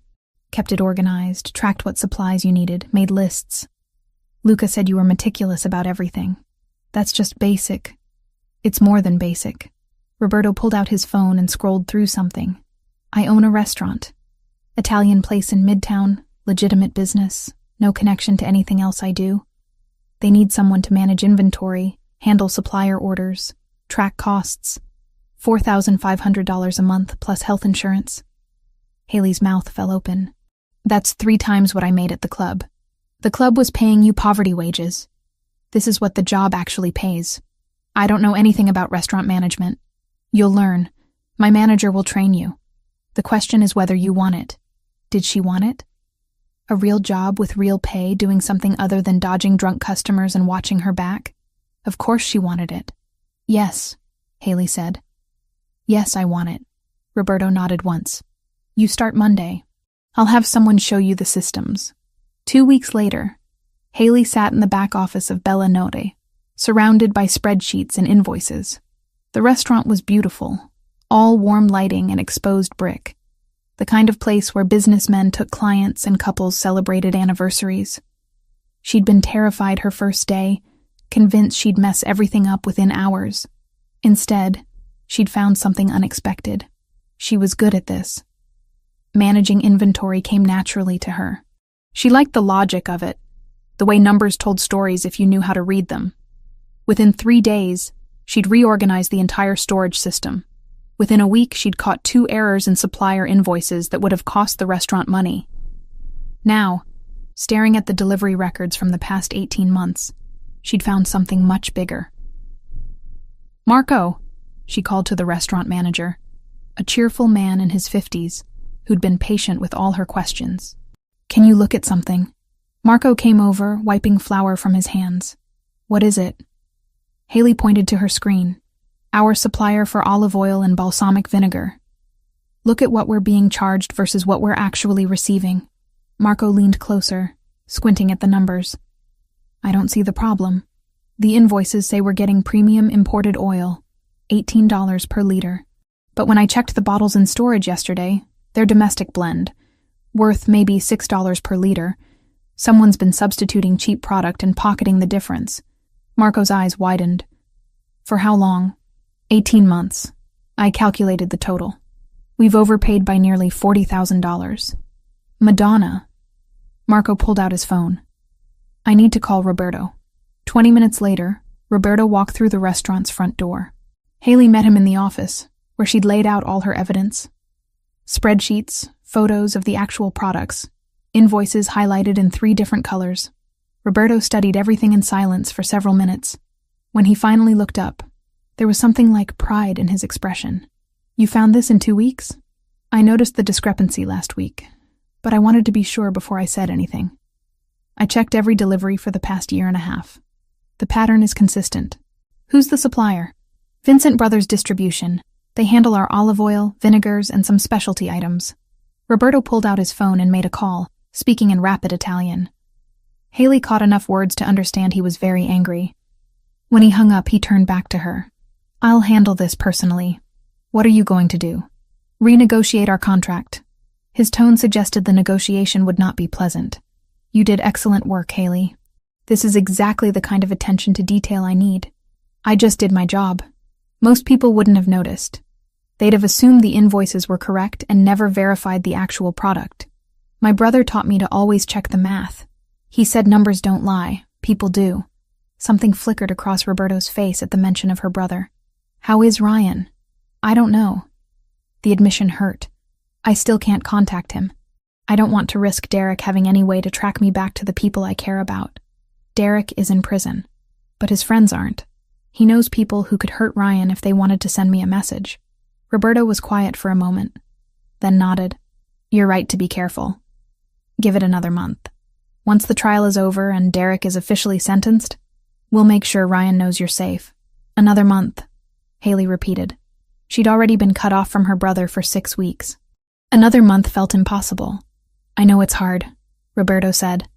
kept it organized, tracked what supplies you needed, made lists. Luca said you were meticulous about everything. That's just basic. It's more than basic. Roberto pulled out his phone and scrolled through something. I own a restaurant. Italian place in Midtown, legitimate business, no connection to anything else I do. They need someone to manage inventory, handle supplier orders, track costs. $4,500 a month plus health insurance. Haley's mouth fell open. That's 3 times what I made at the club. The club was paying you poverty wages. This is what the job actually pays. I don't know anything about restaurant management. You'll learn. My manager will train you. The question is whether you want it. Did she want it? A real job with real pay, doing something other than dodging drunk customers and watching her back? Of course she wanted it. Yes, Haley said. Yes, I want it. Roberto nodded once. You start Monday. I'll have someone show you the systems. 2 weeks later, Haley sat in the back office of Bella Notte, surrounded by spreadsheets and invoices. The restaurant was beautiful, all warm lighting and exposed brick. The kind of place where businessmen took clients and couples celebrated anniversaries. She'd been terrified her first day, convinced she'd mess everything up within hours. Instead, she'd found something unexpected. She was good at this. Managing inventory came naturally to her. She liked the logic of it, the way numbers told stories if you knew how to read them. Within 3 days, she'd reorganized the entire storage system. Within a week, she'd caught 2 errors in supplier invoices that would have cost the restaurant money. Now, staring at the delivery records from the past 18 months, she'd found something much bigger. "Marco," she called to the restaurant manager, a cheerful man in his 50s who'd been patient with all her questions. "Can you look at something?" Marco came over, wiping flour from his hands. "What is it?" Haley pointed to her screen. "Our supplier for olive oil and balsamic vinegar. Look at what we're being charged versus what we're actually receiving." Marco leaned closer, squinting at the numbers. "I don't see the problem. The invoices say we're getting premium imported oil, $18 per liter. But when I checked the bottles in storage yesterday, they're domestic blend, worth maybe $6 per liter. Someone's been substituting cheap product and pocketing the difference." Marco's eyes widened. "For how long?" 18 months. I calculated the total. We've overpaid by nearly $40,000. Madonna. Marco pulled out his phone. "I need to call Roberto." 20 minutes later, Roberto walked through the restaurant's front door. Haley met him in the office, where she'd laid out all her evidence. Spreadsheets, photos of the actual products, invoices highlighted in 3 different colors. Roberto studied everything in silence for several minutes. When he finally looked up, there was something like pride in his expression. "You found this in 2 weeks? I noticed the discrepancy last week, but I wanted to be sure before I said anything. I checked every delivery for the past 1.5 years. The pattern is consistent." "Who's the supplier?" "Vincent Brothers Distribution. They handle our olive oil, vinegars, and some specialty items." Roberto pulled out his phone and made a call, speaking in rapid Italian. Haley caught enough words to understand he was very angry. When he hung up, he turned back to her. "I'll handle this personally. What are you going to do?" "Renegotiate our contract." His tone suggested the negotiation would not be pleasant. "You did excellent work, Haley. This is exactly the kind of attention to detail I need. I just did my job. Most people wouldn't have noticed. They'd have assumed the invoices were correct and never verified the actual product. My brother taught me to always check the math. He said numbers don't lie, people do." Something flickered across Roberto's face at the mention of her brother. "How is Ryan?" "I don't know." The admission hurt. "I still can't contact him. I don't want to risk Derek having any way to track me back to the people I care about. Derek is in prison, but his friends aren't. He knows people who could hurt Ryan if they wanted to send me a message." Roberto was quiet for a moment, then nodded. "You're right to be careful. Give it another month. Once the trial is over and Derek is officially sentenced, we'll make sure Ryan knows you're safe." "Another month," Haley repeated. She'd already been cut off from her brother for 6 weeks. Another month felt impossible. "I know it's hard," Roberto said,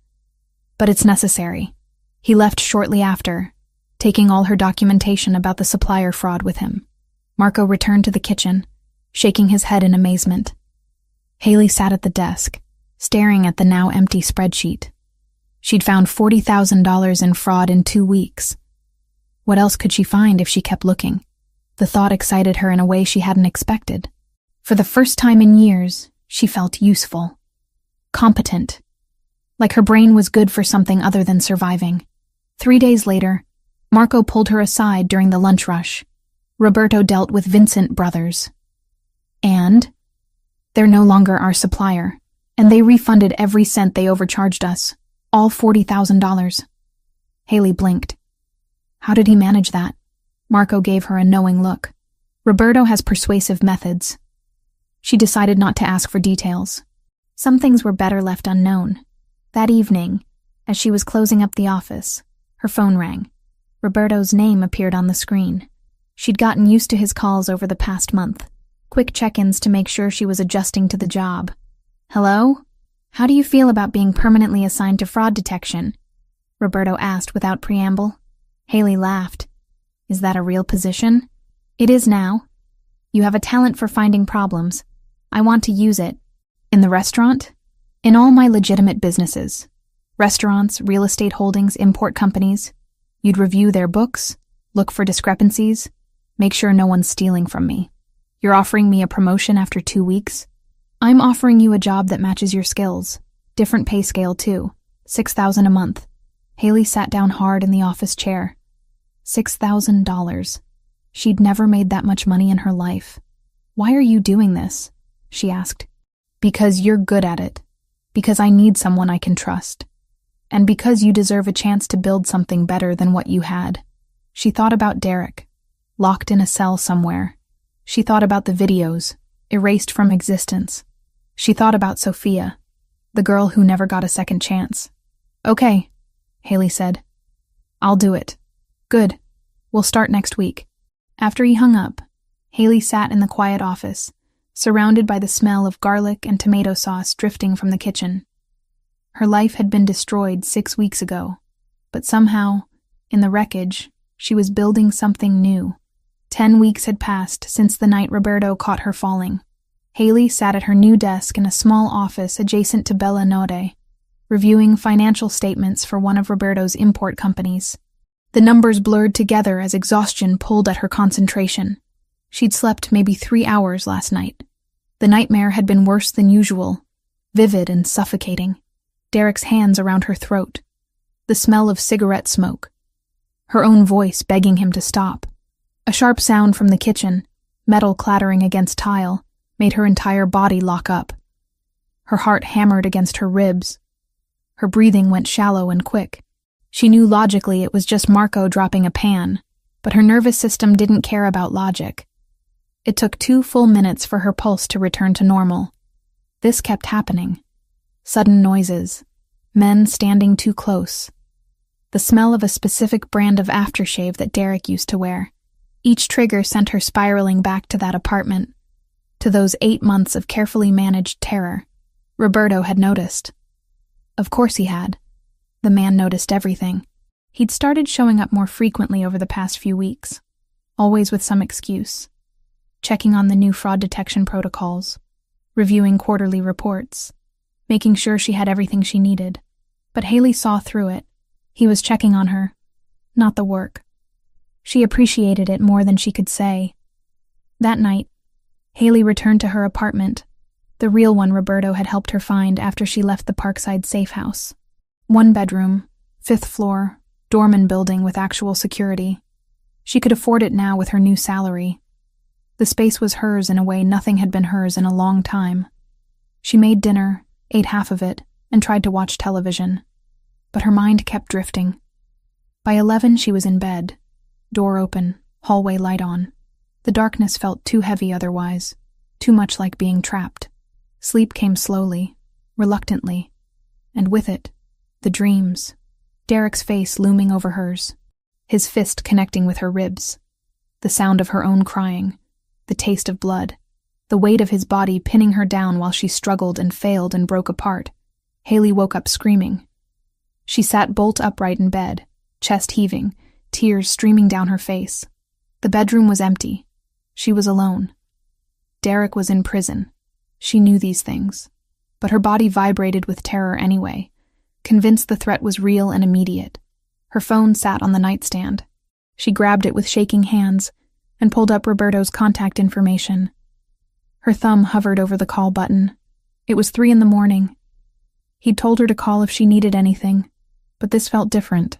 "but it's necessary." He left shortly after, taking all her documentation about the supplier fraud with him. Marco returned to the kitchen, shaking his head in amazement. Haley sat at the desk, staring at the now empty spreadsheet. She'd found $40,000 in fraud in 2 weeks. What else could she find if she kept looking? The thought excited her in a way she hadn't expected. For the first time in years, she felt useful. Competent. Like her brain was good for something other than surviving. 3 days later, Marco pulled her aside during the lunch rush. Roberto dealt with Vincent Brothers. And they're no longer our supplier, and they refunded every cent they overcharged us, all $40,000. Haley blinked. How did he manage that? Marco gave her a knowing look. Roberto has persuasive methods. She decided not to ask for details. Some things were better left unknown. That evening, as she was closing up the office, her phone rang. Roberto's name appeared on the screen. She'd gotten used to his calls over the past month. Quick check-ins to make sure she was adjusting to the job. "Hello? How do you feel about being permanently assigned to fraud detection?" Roberto asked without preamble. Haley laughed. Is that a real position? It is now. You have a talent for finding problems. I want to use it. In the restaurant? In all my legitimate businesses. Restaurants, real estate holdings, import companies. You'd review their books, look for discrepancies, make sure no one's stealing from me. You're offering me a promotion after 2 weeks? I'm offering you a job that matches your skills. Different pay scale, too. $6,000 a month. Haley sat down hard in the office chair. $6,000. She'd never made that much money in her life. Why are you doing this? She asked. Because you're good at it. Because I need someone I can trust. And because you deserve a chance to build something better than what you had. She thought about Derek, locked in a cell somewhere. She thought about the videos, erased from existence. She thought about Sophia, the girl who never got a second chance. Okay, Haley said. I'll do it. Good. We'll start next week. After he hung up, Haley sat in the quiet office, surrounded by the smell of garlic and tomato sauce drifting from the kitchen. Her life had been destroyed 6 weeks ago, but somehow, in the wreckage, she was building something new. 10 weeks had passed since the night Roberto caught her falling. Haley sat at her new desk in a small office adjacent to Bella Node, reviewing financial statements for one of Roberto's import companies. The numbers blurred together as exhaustion pulled at her concentration. She'd slept maybe 3 hours last night. The nightmare had been worse than usual, vivid and suffocating. Derek's hands around her throat, the smell of cigarette smoke, her own voice begging him to stop. A sharp sound from the kitchen, metal clattering against tile, made her entire body lock up. Her heart hammered against her ribs. Her breathing went shallow and quick. She knew logically it was just Marco dropping a pan, but her nervous system didn't care about logic. It took 2 full minutes for her pulse to return to normal. This kept happening. Sudden noises. Men standing too close. The smell of a specific brand of aftershave that Derek used to wear. Each trigger sent her spiraling back to that apartment, to those 8 months of carefully managed terror. Roberto had noticed. Of course he had. The man noticed everything. He'd started showing up more frequently over the past few weeks, always with some excuse. Checking on the new fraud detection protocols, reviewing quarterly reports, making sure she had everything she needed. But Haley saw through it. He was checking on her, not the work. She appreciated it more than she could say. That night, Haley returned to her apartment, the real one Roberto had helped her find after she left the Parkside safe house. 1 bedroom, 5th floor, doorman building with actual security. She could afford it now with her new salary. The space was hers in a way nothing had been hers in a long time. She made dinner, ate half of it, and tried to watch television. But her mind kept drifting. By 11, she was in bed. Door open, hallway light on. The darkness felt too heavy otherwise, too much like being trapped. Sleep came slowly, reluctantly, and with it, the dreams. Derek's face looming over hers, his fist connecting with her ribs. The sound of her own crying, the taste of blood, the weight of his body pinning her down while she struggled and failed and broke apart. Haley woke up screaming. She sat bolt upright in bed, chest heaving, tears streaming down her face. The bedroom was empty. She was alone. Derek was in prison. She knew these things. But her body vibrated with terror anyway, convinced the threat was real and immediate. Her phone sat on the nightstand. She grabbed it with shaking hands and pulled up Roberto's contact information. Her thumb hovered over the call button. It was 3 a.m. He'd told her to call if she needed anything, but this felt different.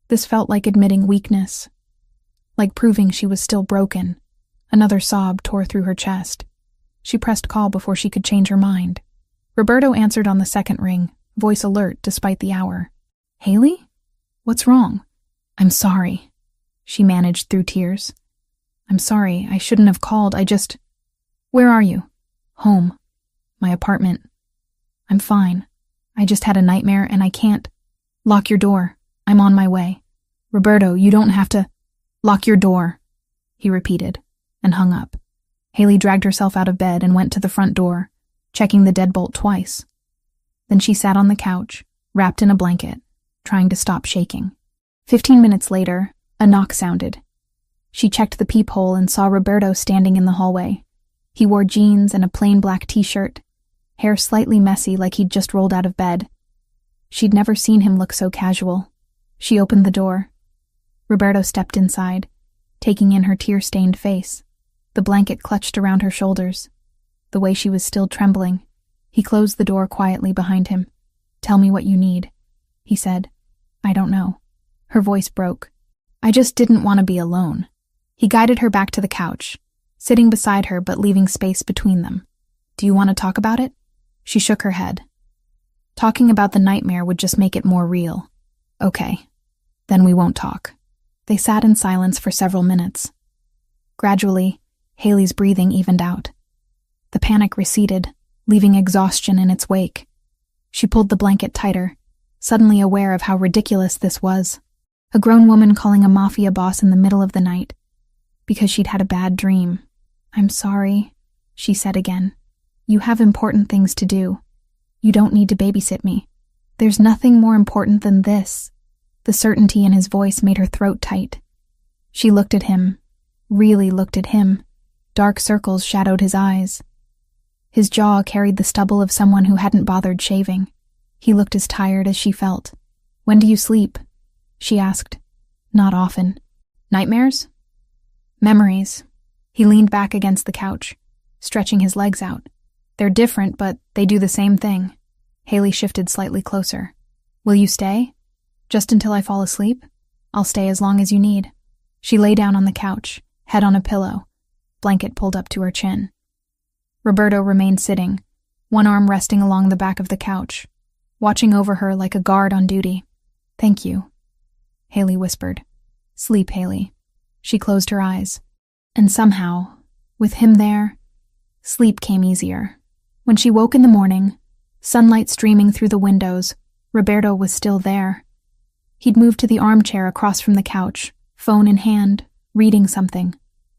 This felt like admitting weakness, like proving she was still broken. Another sob tore through her chest. She pressed call before she could change her mind. Roberto answered on the second ring, voice alert despite the hour. Haley? What's wrong? I'm sorry, she managed through tears. I'm sorry, I shouldn't have called, Where are you? Home. My apartment. I'm fine. I just had a nightmare and I can't. Lock your door. I'm on my way. Roberto, you don't have to. Lock your door, he repeated, and hung up. Haley dragged herself out of bed and went to the front door, checking the deadbolt twice. Then she sat on the couch, wrapped in a blanket, trying to stop shaking. 15 minutes later, a knock sounded. She checked the peephole and saw Roberto standing in the hallway. He wore jeans and a plain black t-shirt, hair slightly messy like he'd just rolled out of bed. She'd never seen him look so casual. She opened the door. Roberto stepped inside, taking in her tear-stained face, the blanket clutched around her shoulders, the way she was still trembling. He closed the door quietly behind him. "Tell me what you need," he said. "I don't know." Her voice broke. "I just didn't want to be alone." He guided her back to the couch, sitting beside her but leaving space between them. "Do you want to talk about it?" She shook her head. "Talking about the nightmare would just make it more real." "Okay, then we won't talk." They sat in silence for several minutes. Gradually, Haley's breathing evened out. The panic receded, leaving exhaustion in its wake. She pulled the blanket tighter, suddenly aware of how ridiculous this was. A grown woman calling a mafia boss in the middle of the night because she'd had a bad dream. "I'm sorry," she said again. "You have important things to do. You don't need to babysit me. There's nothing more important than this." The certainty in his voice made her throat tight. She looked at him, really looked at him. Dark circles shadowed his eyes. His jaw carried the stubble of someone who hadn't bothered shaving. He looked as tired as she felt. "When do you sleep?" she asked. "Not often." "Nightmares?" "Memories." He leaned back against the couch, stretching his legs out. "They're different, but they do the same thing." Haley shifted slightly closer. "Will you stay? Just until I fall asleep? I'll stay as long as you need." She lay down on the couch, head on a pillow, blanket pulled up to her chin. Roberto remained sitting, one arm resting along the back of the couch, watching over her like a guard on duty. "Thank you," Haley whispered. "Sleep, Haley." She closed her eyes. And somehow, with him there, sleep came easier. When she woke in the morning, sunlight streaming through the windows, Roberto was still there. He'd moved to the armchair across from the couch, phone in hand, reading something.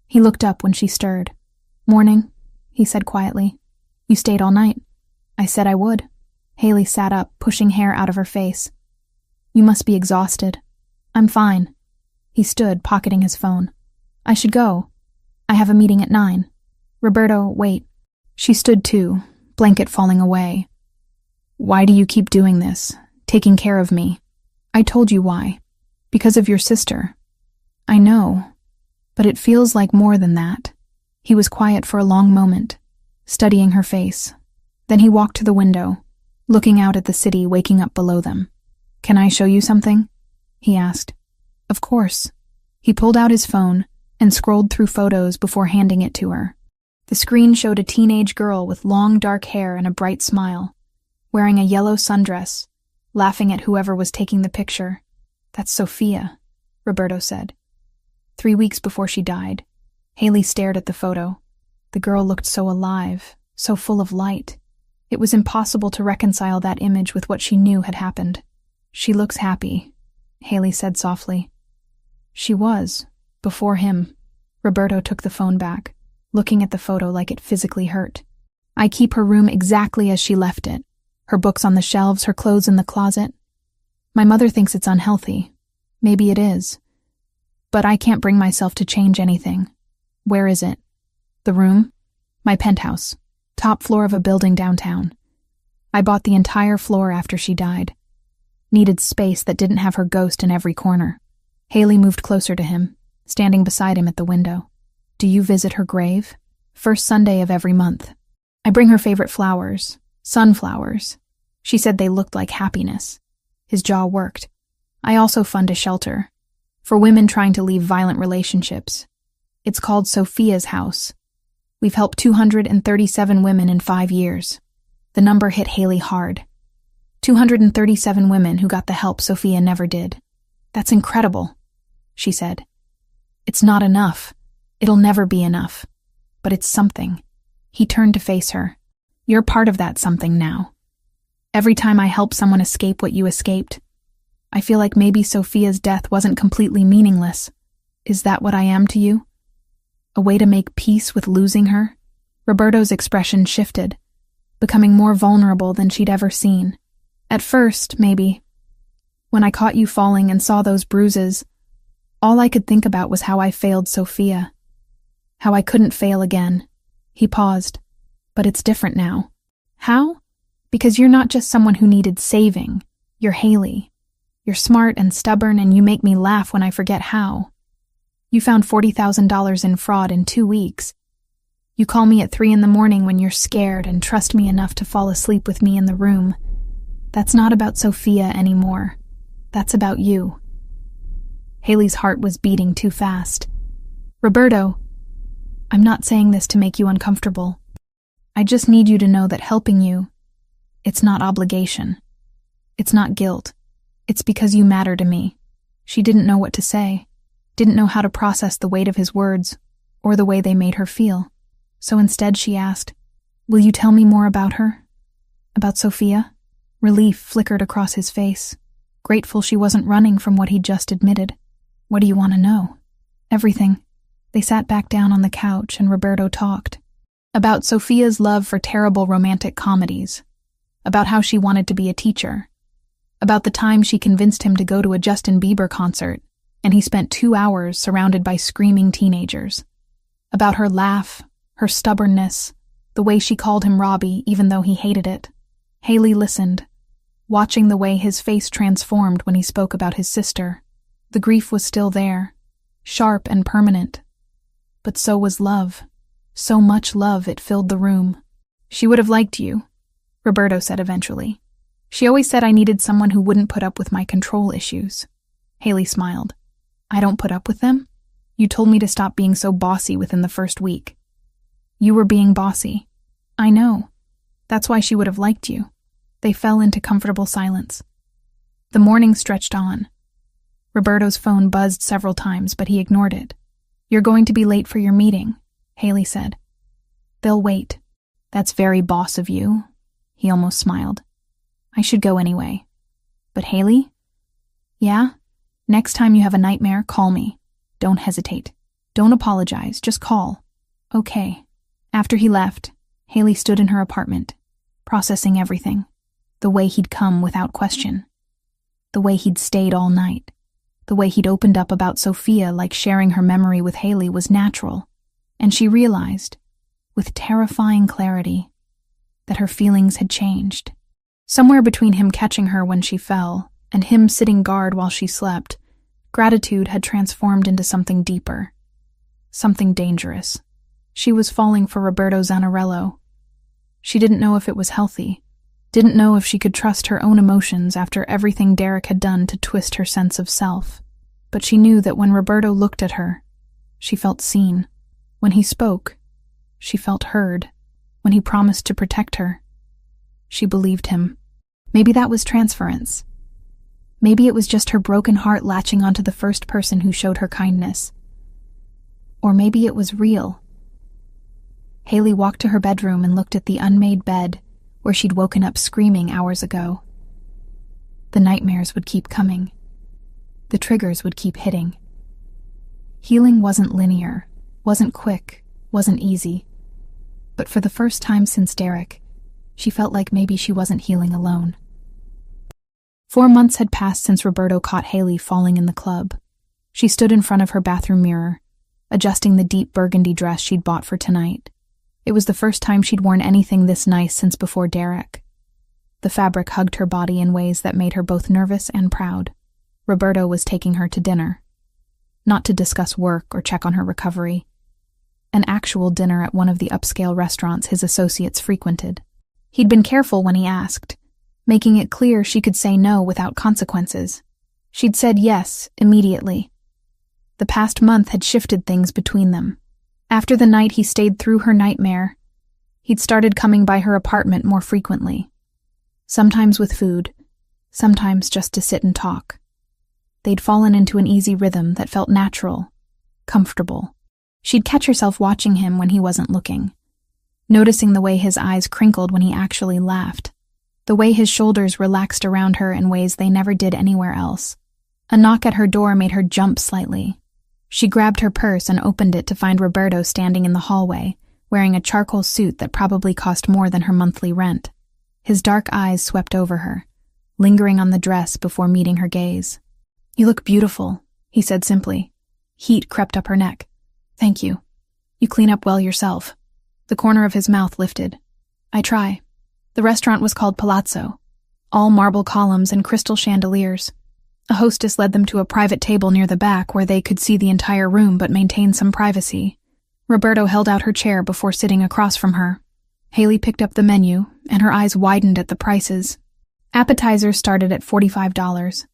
He looked up when she stirred. "Morning," he said quietly. "You stayed all night." "I said I would." Haley sat up, pushing hair out of her face. "You must be exhausted." "I'm fine." He stood, pocketing his phone. "I should go. I have a meeting at 9. "Roberto, wait." She stood too, blanket falling away. "Why do you keep doing this, taking care of me?" "I told you why. Because of your sister." "I know, but it feels like more than that." He was quiet for a long moment, studying her face. Then he walked to the window, looking out at the city waking up below them. "Can I show you something?" he asked. "Of course." He pulled out his phone and scrolled through photos before handing it to her. The screen showed a teenage girl with long dark hair and a bright smile, wearing a yellow sundress, laughing at whoever was taking the picture. "That's Sophia," Roberto said. 3 weeks before she died. Haley stared at the photo. The girl looked so alive, so full of light. It was impossible to reconcile that image with what she knew had happened. "She looks happy," Haley said softly. She was, before him. Roberto took the phone back, looking at the photo like it physically hurt. "I keep her room exactly as she left it. Her books on the shelves, her clothes in the closet. My mother thinks it's unhealthy. Maybe it is. But I can't bring myself to change anything." "Where is it?" "The room? My penthouse. Top floor of a building downtown. I bought the entire floor after she died. Needed space that didn't have her ghost in every corner." Haley moved closer to him, standing beside him at the window. "Do you visit her grave?" "First Sunday of every month. I bring her favorite flowers, sunflowers. She said they looked like happiness." His jaw worked. "I also fund a shelter for women trying to leave violent relationships. It's called Sophia's House. We've helped 237 women in 5 years." The number hit Haley hard. 237 women who got the help Sophia never did. "That's incredible," she said. "It's not enough. It'll never be enough. But it's something." He turned to face her. "You're part of that something now. Every time I help someone escape what you escaped, I feel like maybe Sophia's death wasn't completely meaningless. Is that what I am to you? A way to make peace with losing her?" Roberto's expression shifted, becoming more vulnerable than she'd ever seen. "At first, maybe. When I caught you falling and saw those bruises, all I could think about was how I failed Sophia. How I couldn't fail again." He paused. "But it's different now." "How?" "Because you're not just someone who needed saving. You're Haley. You're smart and stubborn, and you make me laugh when I forget how. You found $40,000 in fraud in 2 weeks. You call me at 3 a.m. when you're scared and trust me enough to fall asleep with me in the room. That's not about Sophia anymore. That's about you." Haley's heart was beating too fast. "Roberto, I'm not saying this to make you uncomfortable. I just need you to know that helping you, it's not obligation. It's not guilt. It's because you matter to me." She didn't know what to say, didn't know how to process the weight of his words or the way they made her feel. So instead she asked, "Will you tell me more about her? About Sophia?" Relief flickered across his face, grateful she wasn't running from what he'd just admitted. "What do you want to know?" "Everything." They sat back down on the couch and Roberto talked. About Sophia's love for terrible romantic comedies. About how she wanted to be a teacher. About the time she convinced him to go to a Justin Bieber concert, and he spent 2 hours surrounded by screaming teenagers. About her laugh, her stubbornness, the way she called him Robbie even though he hated it. Haley listened, watching the way his face transformed when he spoke about his sister. The grief was still there, sharp and permanent. But so was love. So much love it filled the room. "She would have liked you," Roberto said eventually. "She always said I needed someone who wouldn't put up with my control issues." Haley smiled. "I don't put up with them? You told me to stop being so bossy within the first week." "You were being bossy." "I know. That's why she would have liked you." They fell into comfortable silence. The morning stretched on. Roberto's phone buzzed several times, but he ignored it. "You're going to be late for your meeting," Haley said. "They'll wait." "That's very boss of you." He almost smiled. "I should go anyway." "But Haley?" "Yeah? Next time you have a nightmare, call me. Don't hesitate. Don't apologize, just call." "Okay." After he left, Haley stood in her apartment, processing everything. The way he'd come without question. The way he'd stayed all night. The way he'd opened up about Sophia like sharing her memory with Haley was natural. And she realized, with terrifying clarity, that her feelings had changed. Somewhere between him catching her when she fell and him sitting guard while she slept, gratitude had transformed into something deeper. Something dangerous. She was falling for Roberto Zanarello. She didn't know if it was healthy. Didn't know if she could trust her own emotions after everything Derek had done to twist her sense of self. But she knew that when Roberto looked at her, she felt seen. When he spoke, she felt heard. When he promised to protect her, she believed him. Maybe that was transference. Maybe it was just her broken heart latching onto the first person who showed her kindness. Or maybe it was real. Haley walked to her bedroom and looked at the unmade bed where she'd woken up screaming hours ago. The nightmares would keep coming. The triggers would keep hitting. Healing wasn't linear, wasn't quick, wasn't easy. But for the first time since Derek, she felt like maybe she wasn't healing alone. 4 months had passed since Roberto caught Haley falling in the club. She stood in front of her bathroom mirror, adjusting the deep burgundy dress she'd bought for tonight. It was the first time she'd worn anything this nice since before Derek. The fabric hugged her body in ways that made her both nervous and proud. Roberto was taking her to dinner. Not to discuss work or check on her recovery. An actual dinner at one of the upscale restaurants his associates frequented. He'd been careful when he asked, making it clear she could say no without consequences. She'd said yes immediately. The past month had shifted things between them. After the night he stayed through her nightmare, he'd started coming by her apartment more frequently. Sometimes with food, sometimes just to sit and talk. They'd fallen into an easy rhythm that felt natural, comfortable. She'd catch herself watching him when he wasn't looking, noticing the way his eyes crinkled when he actually laughed, the way his shoulders relaxed around her in ways they never did anywhere else. A knock at her door made her jump slightly. She grabbed her purse and opened it to find Roberto standing in the hallway, wearing a charcoal suit that probably cost more than her monthly rent. His dark eyes swept over her, lingering on the dress before meeting her gaze. "You look beautiful," he said simply. Heat crept up her neck. "Thank you. You clean up well yourself." The corner of his mouth lifted. "I try." The restaurant was called Palazzo, all marble columns and crystal chandeliers. A hostess led them to a private table near the back where they could see the entire room but maintain some privacy. Roberto held out her chair before sitting across from her. Haley picked up the menu, and her eyes widened at the prices. Appetizers started at $45.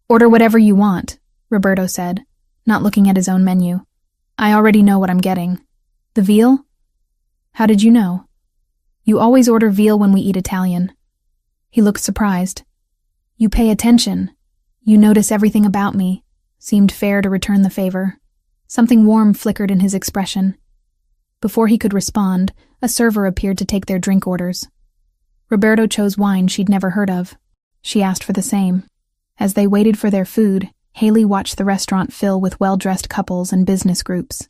"Order whatever you want," Roberto said, not looking at his own menu. "I already know what I'm getting." "The veal?" "How did you know?" "You always order veal when we eat Italian." He looked surprised. "You pay attention. You notice everything about me," seemed fair to return the favor. Something warm flickered in his expression. Before he could respond, a server appeared to take their drink orders. Roberto chose wine she'd never heard of. She asked for the same. As they waited for their food, Haley watched the restaurant fill with well-dressed couples and business groups.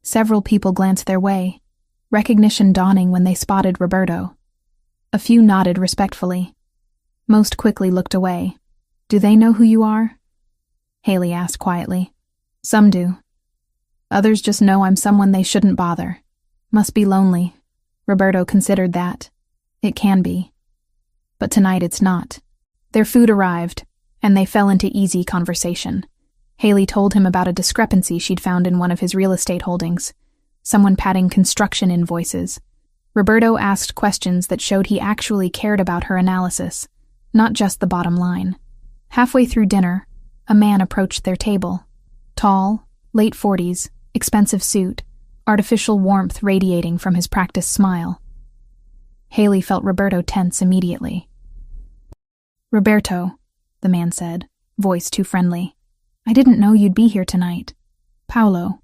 Several people glanced their way, recognition dawning when they spotted Roberto. A few nodded respectfully. Most quickly looked away. "Do they know who you are?" Haley asked quietly. "Some do. Others just know I'm someone they shouldn't bother. Must be lonely." Roberto considered that. It can be. But tonight it's not. Their food arrived, and they fell into easy conversation. Haley told him about a discrepancy she'd found in one of his real estate holdings. Someone padding construction invoices. Roberto asked questions that showed he actually cared about her analysis, not just the bottom line. Halfway through dinner, a man approached their table. Tall, late 40s, expensive suit, artificial warmth radiating from his practiced smile. Haley felt Roberto tense immediately. "Roberto," the man said, voice too friendly. "I didn't know you'd be here tonight." "Paolo."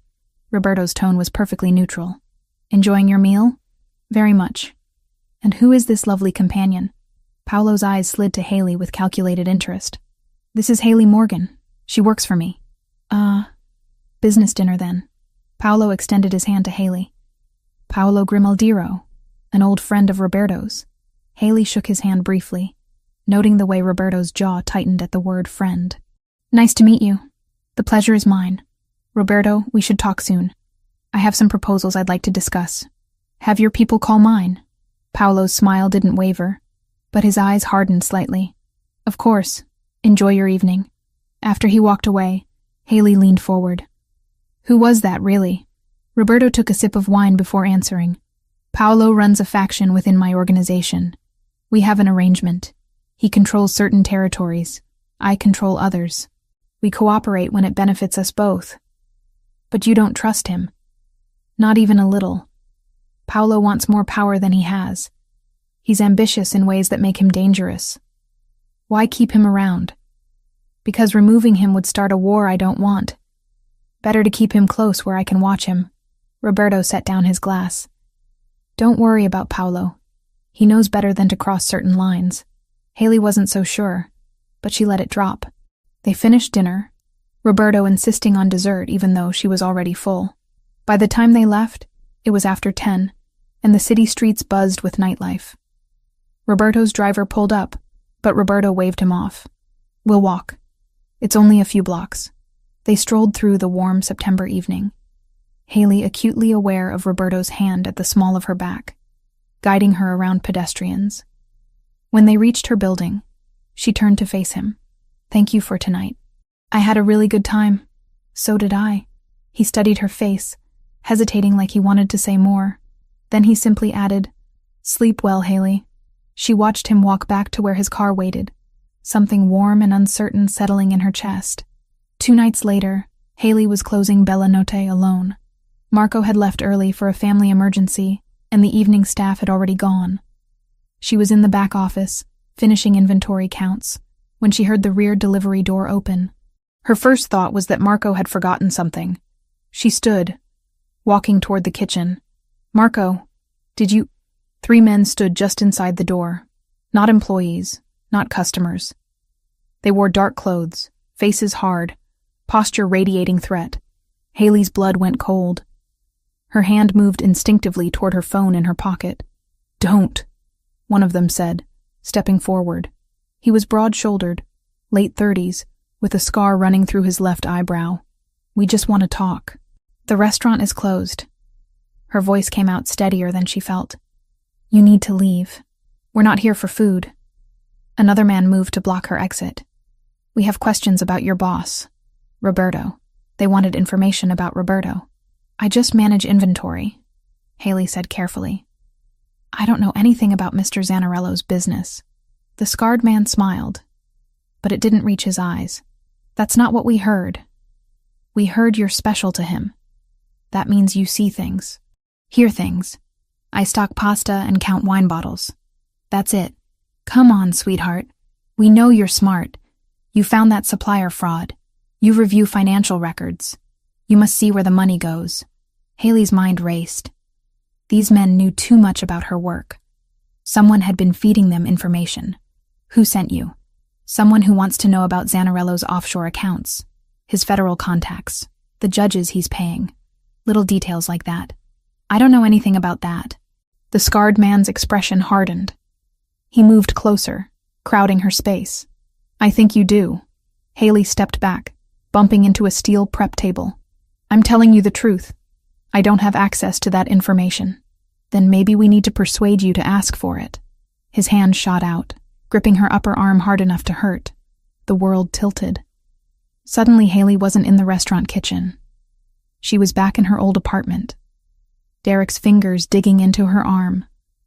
Roberto's tone was perfectly neutral. "Enjoying your meal?" "Very much." "And who is this lovely companion?" Paolo's eyes slid to Haley with calculated interest. "This is Haley Morgan. She works for me." Business dinner then." Paolo extended his hand to Haley. "Paolo Grimaldiro, an old friend of Roberto's." Haley shook his hand briefly, noting the way Roberto's jaw tightened at the word friend. "Nice to meet you. The pleasure is mine. Roberto, we should talk soon. I have some proposals I'd like to discuss. Have your people call mine." Paolo's smile didn't waver, but his eyes hardened slightly. "Of course. Enjoy your evening." After he walked away, Haley leaned forward. "Who was that, really?" Roberto took a sip of wine before answering. "Paolo runs a faction within my organization. We have an arrangement. He controls certain territories. I control others. We cooperate when it benefits us both." "But you don't trust him." "Not even a little. Paolo wants more power than he has. He's ambitious in ways that make him dangerous. Why keep him around? Because removing him would start a war I don't want. Better to keep him close where I can watch him." Roberto set down his glass. "Don't worry about Paolo. He knows better than to cross certain lines." Haley wasn't so sure, but she let it drop. They finished dinner, Roberto insisting on dessert even though she was already full. By the time they left, it was after 10, and the city streets buzzed with nightlife. Roberto's driver pulled up, but Roberto waved him off. "We'll walk. It's only a few blocks." They strolled through the warm September evening, Haley acutely aware of Roberto's hand at the small of her back, guiding her around pedestrians. When they reached her building, she turned to face him. "Thank you for tonight." "I had a really good time." "So did I." He studied her face, hesitating like he wanted to say more. Then he simply added, "Sleep well, Haley." She watched him walk back to where his car waited, something warm and uncertain settling in her chest. 2 nights later, Haley was closing Bella Notte alone. Marco had left early for a family emergency, and the evening staff had already gone. She was in the back office, finishing inventory counts, when she heard the rear delivery door open. Her first thought was that Marco had forgotten something. She stood, walking toward the kitchen. "Marco, did you—" 3 men stood just inside the door. Not employees, not customers. They wore dark clothes, faces hard, posture radiating threat. Haley's blood went cold. Her hand moved instinctively toward her phone in her pocket. "Don't," one of them said, stepping forward. He was broad-shouldered, late 30s, with a scar running through his left eyebrow. "We just want to talk." "The restaurant is closed." Her voice came out steadier than she felt. "You need to leave. We're not here for food." Another man moved to block her exit. "We have questions about your boss, Roberto." They wanted information about Roberto. "I just manage inventory," Haley said carefully. "I don't know anything about Mr. Zanarello's business." The scarred man smiled, but it didn't reach his eyes. "That's not what we heard. We heard you're special to him. That means you see things, hear things. I stock pasta and count wine bottles. That's it. Come on, sweetheart. We know you're smart. You found that supplier fraud. You review financial records. You must see where the money goes." Haley's mind raced. These men knew too much about her work. Someone had been feeding them information. Who sent you? Someone who wants to know about Zanarello's offshore accounts, his federal contacts, the judges he's paying. Little details like that. "I don't know anything about that." The scarred man's expression hardened. He moved closer, crowding her space. "I think you do." Haley stepped back, bumping into a steel prep table. "I'm telling you the truth. I don't have access to that information." "Then maybe we need to persuade you to ask for it." His hand shot out, gripping her upper arm hard enough to hurt. The world tilted. Suddenly, Haley wasn't in the restaurant kitchen. She was back in her old apartment. Derek's fingers digging into her arm,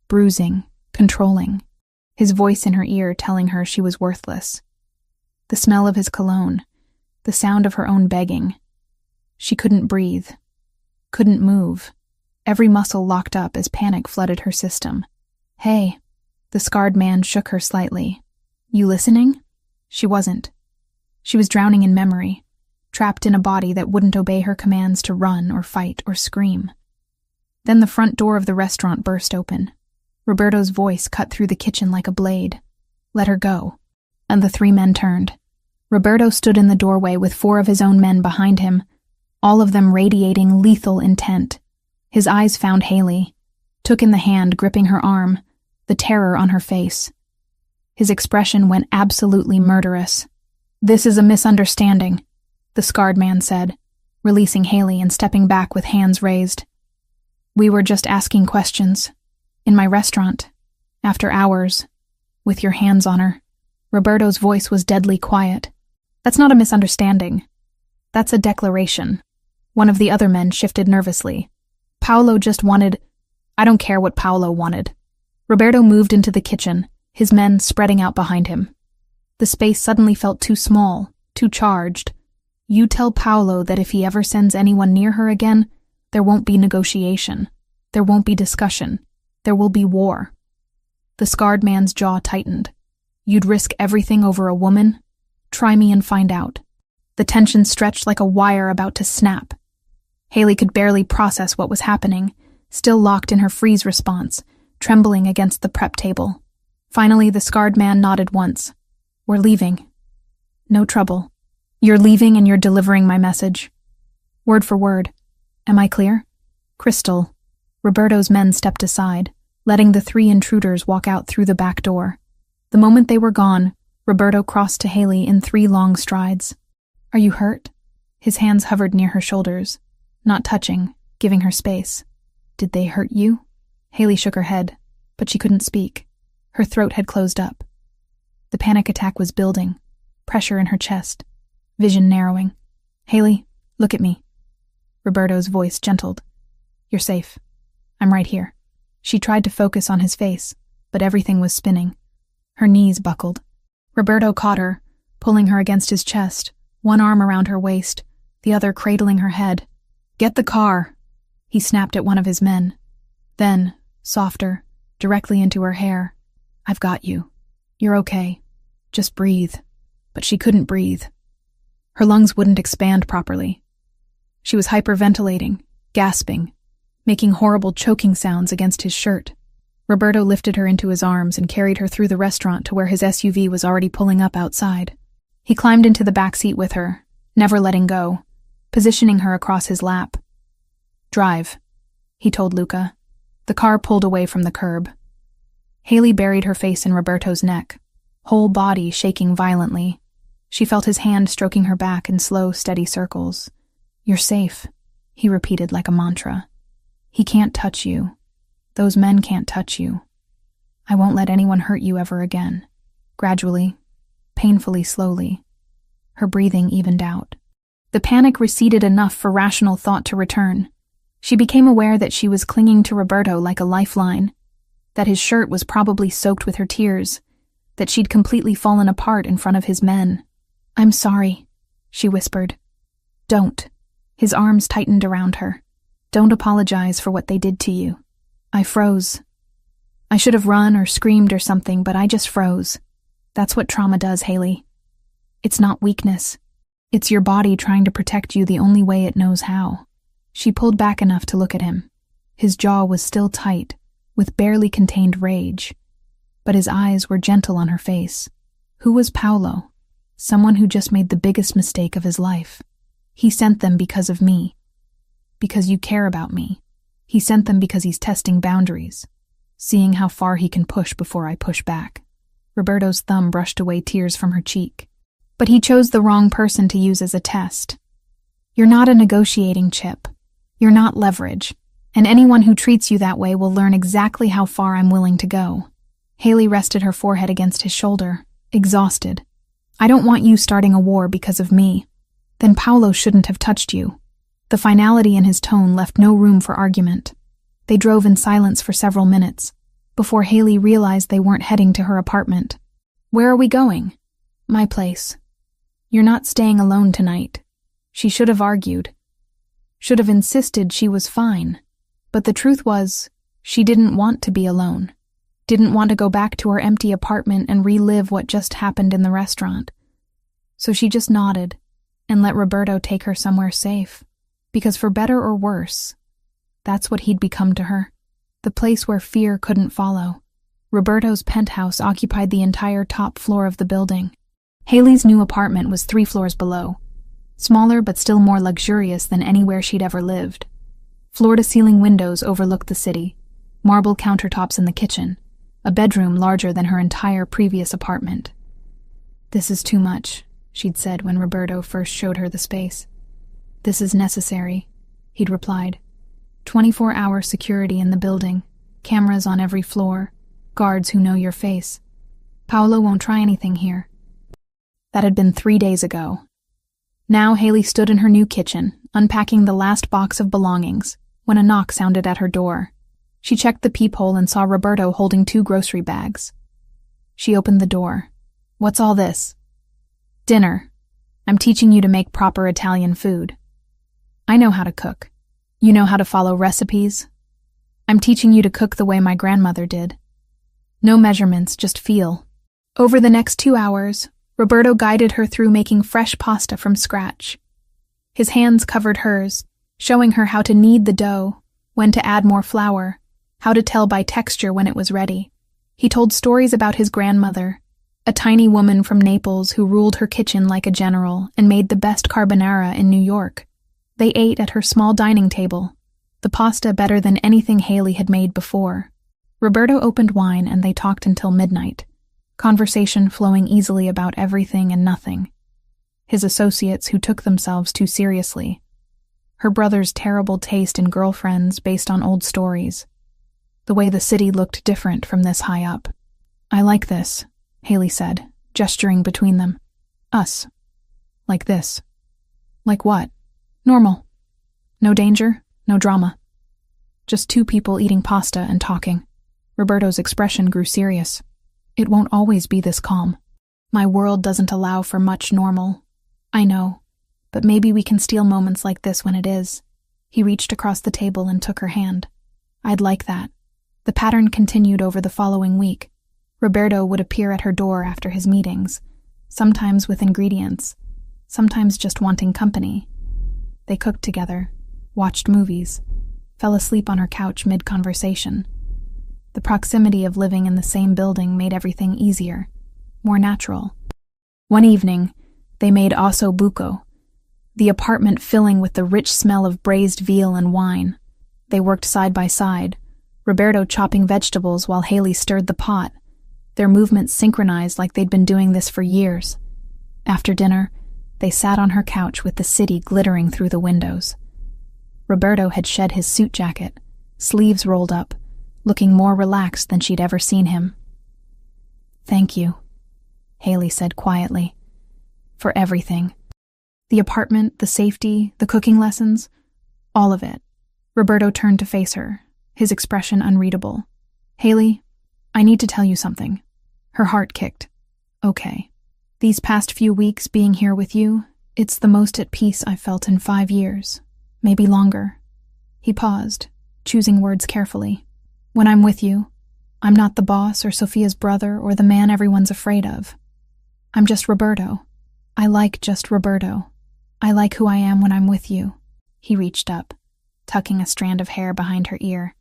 bruising, controlling. His voice in her ear telling her she was worthless. The smell of his cologne, the sound of her own begging. She couldn't breathe, couldn't move. Every muscle locked up as panic flooded her system. "Hey." The scarred man shook her slightly. "You listening?" She wasn't. She was drowning in memory, trapped in a body that wouldn't obey her commands to run or fight or scream. Then the front door of the restaurant burst open. Roberto's voice cut through the kitchen like a blade. "Let her go." And the three men turned. Roberto stood in the doorway with 4 of his own men behind him, all of them radiating lethal intent. His eyes found Haley, took in the hand gripping her arm, the terror on her face. His expression went absolutely murderous. "This is a misunderstanding," the scarred man said, releasing Haley and stepping back with hands raised. "We were just asking questions. In my restaurant, after hours, with your hands on her." Roberto's voice was deadly quiet. "That's not a misunderstanding. That's a declaration." One of the other men shifted nervously. "Paolo just wanted—" "I don't care what Paolo wanted." Roberto moved into the kitchen, his men spreading out behind him. The space suddenly felt too small, too charged. "You tell Paolo that if he ever sends anyone near her again, there won't be negotiation. There won't be discussion. There will be war." The scarred man's jaw tightened. "You'd risk everything over a woman? Try me and find out." The tension stretched like a wire about to snap. Haley could barely process what was happening, still locked in her freeze response, trembling against the prep table. Finally, the scarred man nodded once. "We're leaving." "No trouble. You're leaving and you're delivering my message." "Word for word. Am I clear?" "Crystal." Roberto's men stepped aside, letting the 3 intruders walk out through the back door. The moment they were gone, Roberto crossed to Haley in 3 long strides. "Are you hurt?" His hands hovered near her shoulders, not touching, giving her space. "Did they hurt you?" Haley shook her head, but she couldn't speak. Her throat had closed up. The panic attack was building, pressure in her chest, vision narrowing. "Haley, look at me." Roberto's voice gentled. "You're safe. I'm right here." She tried to focus on his face, but everything was spinning. Her knees buckled. Roberto caught her, pulling her against his chest, one arm around her waist, the other cradling her head. "Get the car!" He snapped at one of his men. Then, softer, directly into her hair. "I've got you. You're okay. Just breathe." But she couldn't breathe. Her lungs wouldn't expand properly. She was hyperventilating, gasping, making horrible choking sounds against his shirt. Roberto lifted her into his arms and carried her through the restaurant to where his SUV was already pulling up outside. He climbed into the back seat with her, never letting go, positioning her across his lap. "Drive," he told Luca. The car pulled away from the curb. Haley buried her face in Roberto's neck, whole body shaking violently. She felt his hand stroking her back in slow, steady circles. "You're safe," he repeated like a mantra. "He can't touch you. Those men can't touch you. I won't let anyone hurt you ever again." Gradually, painfully slowly, her breathing evened out. The panic receded enough for rational thought to return. She became aware that she was clinging to Roberto like a lifeline, that his shirt was probably soaked with her tears, that she'd completely fallen apart in front of his men. "I'm sorry," she whispered. "Don't." His arms tightened around her. "Don't apologize for what they did to you. I froze. I should have run or screamed or something, but I just froze. That's what trauma does, Haley. It's not weakness. It's your body trying to protect you the only way it knows how." She pulled back enough to look at him. His jaw was still tight, with barely contained rage, but his eyes were gentle on her face. Who was Paolo? Someone who just made the biggest mistake of his life. He sent them because of me. Because you care about me. He sent them because he's testing boundaries, seeing how far he can push before I push back. Roberto's thumb brushed away tears from her cheek. But he chose the wrong person to use as a test. You're not a negotiating chip. You're not leverage. And anyone who treats you that way will learn exactly how far I'm willing to go. Haley rested her forehead against his shoulder, exhausted. "I don't want you starting a war because of me. Then Paolo shouldn't have touched you." The finality in his tone left no room for argument. They drove in silence for several minutes, before Haley realized they weren't heading to her apartment. "Where are we going?" "My place." "You're not staying alone tonight." She should have argued. Should have insisted she was fine. But the truth was, she didn't want to be alone. Didn't want to go back to her empty apartment and relive what just happened in the restaurant. So she just nodded and let Roberto take her somewhere safe. Because for better or worse, that's what he'd become to her. The place where fear couldn't follow. Roberto's penthouse occupied the entire top floor of the building. Haley's new apartment was 3 floors below. Smaller but still more luxurious than anywhere she'd ever lived. Floor-to-ceiling windows overlooked the city, marble countertops in the kitchen, a bedroom larger than her entire previous apartment. "This is too much," she'd said when Roberto first showed her the space. "This is necessary," he'd replied. 24-hour security in the building, cameras on every floor, guards who know your face. Paolo won't try anything here. That had been 3 days ago. Now Haley stood in her new kitchen, unpacking the last box of belongings, when a knock sounded at her door. She checked the peephole and saw Roberto holding 2 grocery bags. She opened the door. "What's all this?" "Dinner. I'm teaching you to make proper Italian food." "I know how to cook. You know how to follow recipes?" "I'm teaching you to cook the way my grandmother did. No measurements, just feel." Over the next 2 hours, Roberto guided her through making fresh pasta from scratch. His hands covered hers, showing her how to knead the dough, when to add more flour, how to tell by texture when it was ready. He told stories about his grandmother, a tiny woman from Naples who ruled her kitchen like a general and made the best carbonara in New York. They ate at her small dining table, the pasta better than anything Haley had made before. Roberto opened wine and they talked until midnight, conversation flowing easily about everything and nothing. His associates who took themselves too seriously. Her brother's terrible taste in girlfriends based on old stories. The way the city looked different from this high up. "I like this," Haley said, gesturing between them. "Us. Like this." "Like what?" "Normal. No danger, no drama. Just 2 people eating pasta and talking." Roberto's expression grew serious. "It won't always be this calm. My world doesn't allow for much normal. I know, but maybe we can steal moments like this when it is." He reached across the table and took her hand. "I'd like that." The pattern continued over the following week. Roberto would appear at her door after his meetings, sometimes with ingredients, sometimes just wanting company. They cooked together, watched movies, fell asleep on her couch mid-conversation. The proximity of living in the same building made everything easier, more natural. One evening, they made osso buco, the apartment filling with the rich smell of braised veal and wine. They worked side by side, Roberto chopping vegetables while Haley stirred the pot, their movements synchronized like they'd been doing this for years. After dinner, they sat on her couch with the city glittering through the windows. Roberto had shed his suit jacket, sleeves rolled up, looking more relaxed than she'd ever seen him. "Thank you," Haley said quietly, "for everything. The apartment, the safety, the cooking lessons, all of it." Roberto turned to face her, his expression unreadable. "Haley, I need to tell you something." Her heart kicked. "Okay. These past few weeks being here with you, it's the most at peace I've felt in 5 years, maybe longer." He paused, choosing words carefully. "When I'm with you, I'm not the boss or Sophia's brother or the man everyone's afraid of. I'm just Roberto. I like just Roberto. I like who I am when I'm with you." He reached up, tucking a strand of hair behind her ear.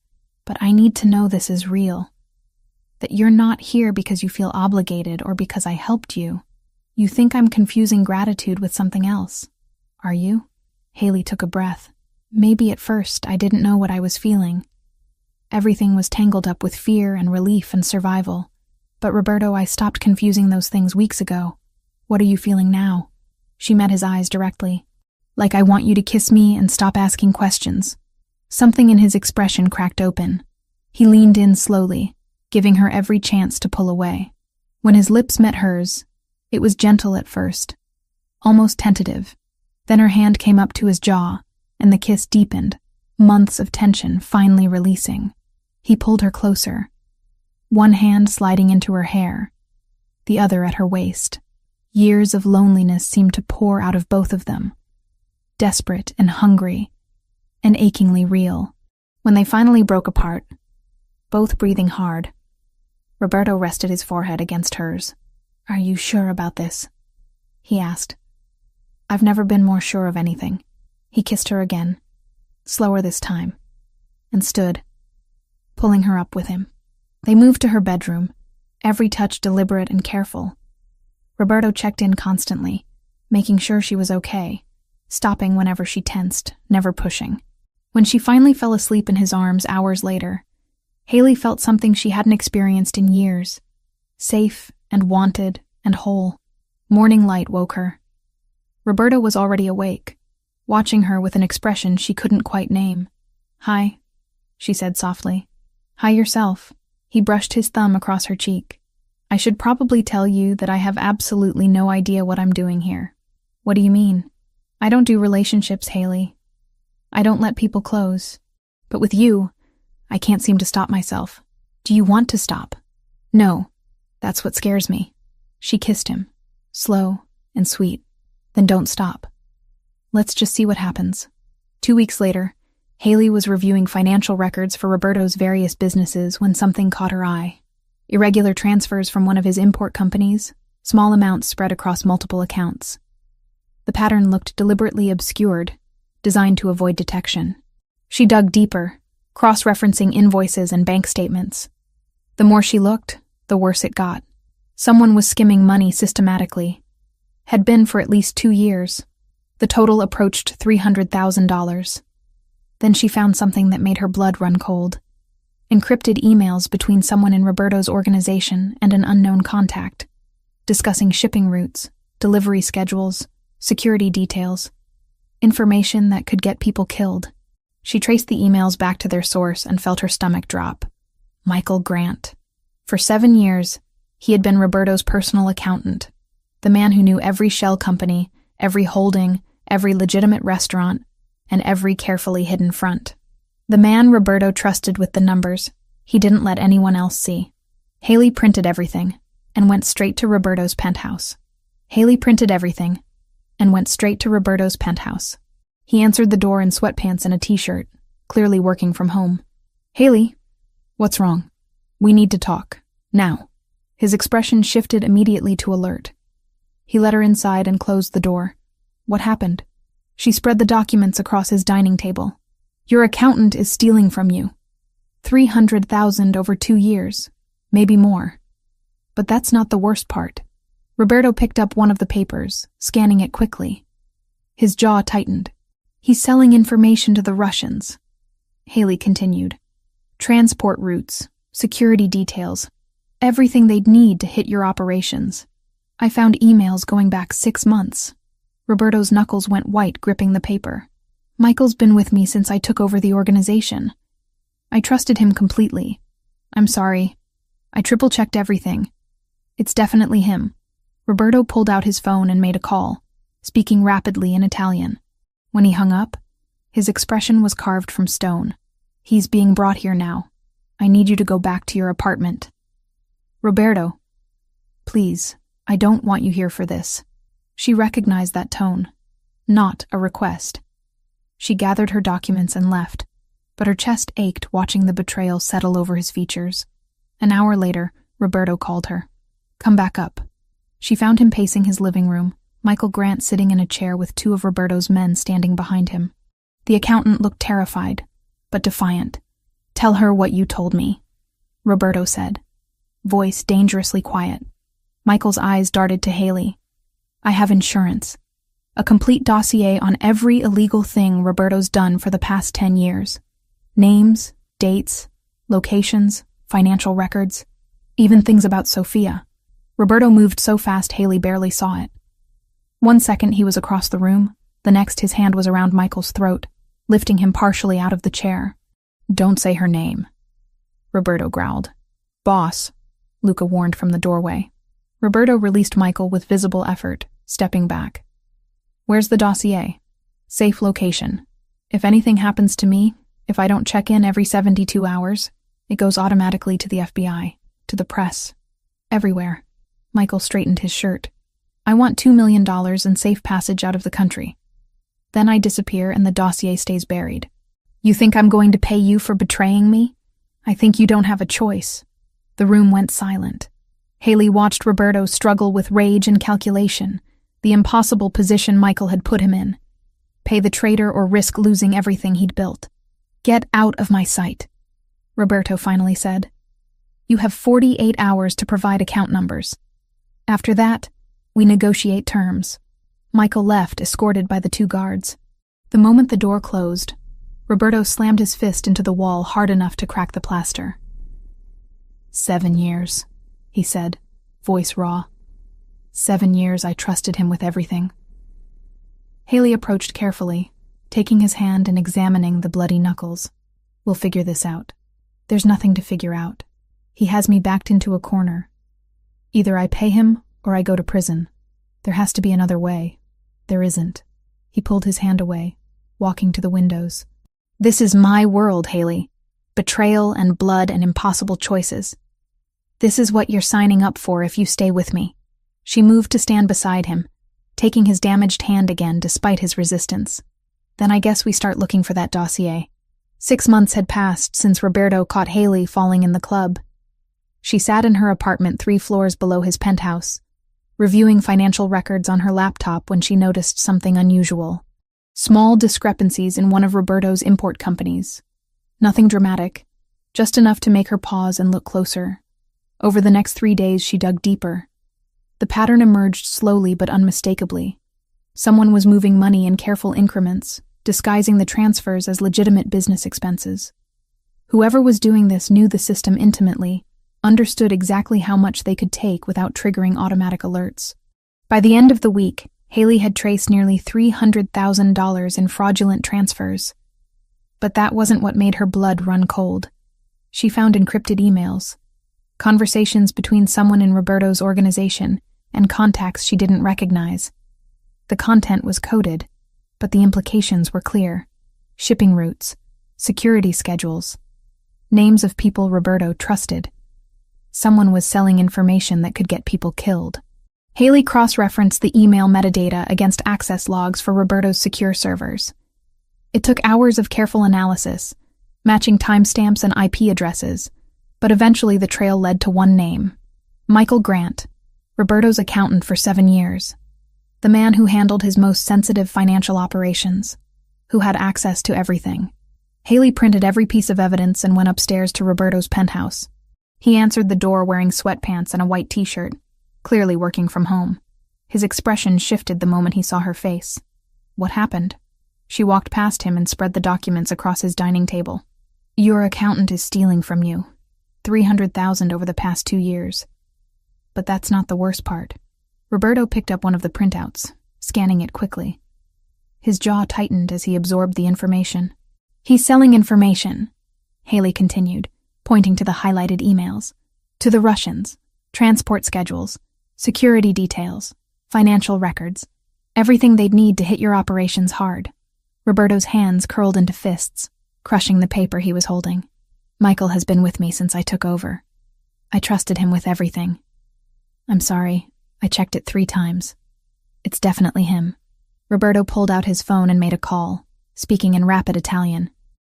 "But I need to know this is real. That you're not here because you feel obligated or because I helped you. You think I'm confusing gratitude with something else. Are you?" Haley took a breath. "Maybe at first I didn't know what I was feeling. Everything was tangled up with fear and relief and survival. But Roberto, I stopped confusing those things weeks ago. What are you feeling now?" She met his eyes directly. "Like I want you to kiss me and stop asking questions." Something in his expression cracked open. He leaned in slowly, giving her every chance to pull away. When his lips met hers, it was gentle at first, almost tentative. Then her hand came up to his jaw, and the kiss deepened, months of tension finally releasing. He pulled her closer, one hand sliding into her hair, the other at her waist. Years of loneliness seemed to pour out of both of them, desperate and hungry, and achingly real. When they finally broke apart, both breathing hard, Roberto rested his forehead against hers. "Are you sure about this?" he asked. "I've never been more sure of anything." He kissed her again, slower this time, and stood, pulling her up with him. They moved to her bedroom, every touch deliberate and careful. Roberto checked in constantly, making sure she was okay, stopping whenever she tensed, never pushing. When she finally fell asleep in his arms hours later, Haley felt something she hadn't experienced in years, safe and wanted and whole. Morning light woke her. Roberto was already awake, watching her with an expression she couldn't quite name. "Hi," she said softly. "Hi yourself." He brushed his thumb across her cheek. "I should probably tell you that I have absolutely no idea what I'm doing here." "What do you mean?" "I don't do relationships, Haley. I don't let people close. But with you, I can't seem to stop myself." "Do you want to stop?" "No. That's what scares me." She kissed him, slow and sweet. "Then don't stop. Let's just see what happens." 2 weeks later, Haley was reviewing financial records for Roberto's various businesses when something caught her eye. Irregular transfers from one of his import companies, small amounts spread across multiple accounts. The pattern looked deliberately obscured, designed to avoid detection. She dug deeper, cross-referencing invoices and bank statements. The more she looked, the worse it got. Someone was skimming money systematically. Had been for at least 2 years. The total approached $300,000. Then she found something that made her blood run cold. Encrypted emails between someone in Roberto's organization and an unknown contact, discussing shipping routes, delivery schedules, security details, information that could get people killed. She traced the emails back to their source and felt her stomach drop. Michael Grant. For 7 years, he had been Roberto's personal accountant, the man who knew every shell company, every holding, every legitimate restaurant, and every carefully hidden front. The man Roberto trusted with the numbers he didn't let anyone else see. Haley printed everything and went straight to Roberto's penthouse. Haley printed everything and went straight to Roberto's penthouse. He answered the door in sweatpants and a t-shirt, clearly working from home. "Haley, what's wrong? We need to talk. Now." His expression shifted immediately to alert. He led her inside and closed the door. "What happened?" She spread the documents across his dining table. "Your accountant is stealing from you. $300,000 over 2 years, maybe more. But that's not the worst part." Roberto picked up one of the papers, scanning it quickly. His jaw tightened. "He's selling information to the Russians," Haley continued. "Transport routes, security details, everything they'd need to hit your operations. I found emails going back 6 months. Roberto's knuckles went white, gripping the paper. Michael's been with me since I took over the organization. I trusted him completely. I'm sorry. I triple-checked everything. It's definitely him. Roberto pulled out his phone and made a call, speaking rapidly in Italian. When he hung up, his expression was carved from stone. He's being brought here now. I need you to go back to your apartment. Roberto, please, I don't want you here for this. She recognized that tone. Not a request. She gathered her documents and left, but her chest ached watching the betrayal settle over his features. An hour later, Roberto called her. Come back up. She found him pacing his living room, Michael Grant sitting in a chair with 2 of Roberto's men standing behind him. The accountant looked terrified, but defiant. Tell her what you told me, Roberto said, voice dangerously quiet. Michael's eyes darted to Haley. I have insurance. A complete dossier on every illegal thing Roberto's done for the past 10 years. Names, dates, locations, financial records, even things about Sophia. Roberto moved so fast Haley barely saw it. 1 second he was across the room, the next his hand was around Michael's throat, lifting him partially out of the chair. Don't say her name, Roberto growled. Boss, Luca warned from the doorway. Roberto released Michael with visible effort, stepping back. Where's the dossier? Safe location. If anything happens to me, if I don't check in every 72 hours, it goes automatically to the FBI, to the press, everywhere. Michael straightened his shirt. I want $2 million and safe passage out of the country. Then I disappear and the dossier stays buried. You think I'm going to pay you for betraying me? I think you don't have a choice. The room went silent. Haley watched Roberto struggle with rage and calculation, the impossible position Michael had put him in. Pay the traitor or risk losing everything he'd built. Get out of my sight, Roberto finally said. You have 48 hours to provide account numbers. After that, we negotiate terms. Michael left, escorted by the 2 guards. The moment the door closed, Roberto slammed his fist into the wall hard enough to crack the plaster. 7 years, he said, voice raw. 7 years I trusted him with everything. Haley approached carefully, taking his hand and examining the bloody knuckles. We'll figure this out. There's nothing to figure out. He has me backed into a corner. Either I pay him or I go to prison. There has to be another way. There isn't. He pulled his hand away, walking to the windows. This is my world, Haley. Betrayal and blood and impossible choices. This is what you're signing up for if you stay with me. She moved to stand beside him, taking his damaged hand again despite his resistance. Then I guess we start looking for that dossier. 6 months had passed since Roberto caught Haley falling in the club. She sat in her apartment 3 floors below his penthouse, reviewing financial records on her laptop when she noticed something unusual. Small discrepancies in one of Roberto's import companies. Nothing dramatic, just enough to make her pause and look closer. Over the next 3 days, she dug deeper. The pattern emerged slowly but unmistakably. Someone was moving money in careful increments, disguising the transfers as legitimate business expenses. Whoever was doing this knew the system intimately, understood exactly how much they could take without triggering automatic alerts. By the end of the week, Haley had traced nearly $300,000 in fraudulent transfers. But that wasn't what made her blood run cold. She found encrypted emails, conversations between someone in Roberto's organization and contacts she didn't recognize. The content was coded, but the implications were clear. Shipping routes, security schedules, names of people Roberto trusted. Someone was selling information that could get people killed. Haley cross-referenced the email metadata against access logs for Roberto's secure servers. It took hours of careful analysis, matching timestamps and IP addresses, but eventually the trail led to one name: Michael Grant, Roberto's accountant for 7 years. The man who handled his most sensitive financial operations, who had access to everything. Haley printed every piece of evidence and went upstairs to Roberto's penthouse. He answered the door wearing sweatpants and a white t-shirt, clearly working from home. His expression shifted the moment he saw her face. What happened? She walked past him and spread the documents across his dining table. Your accountant is stealing from you. $300,000 over the past 2 years. But that's not the worst part. Roberto picked up one of the printouts, scanning it quickly. His jaw tightened as he absorbed the information. He's selling information, Haley continued, pointing to the highlighted emails. To the Russians, transport schedules, security details, financial records, everything they'd need to hit your operations hard. Roberto's hands curled into fists, crushing the paper he was holding. Michael has been with me since I took over. I trusted him with everything. I'm sorry, I checked it 3 times. It's definitely him. Roberto pulled out his phone and made a call, speaking in rapid Italian.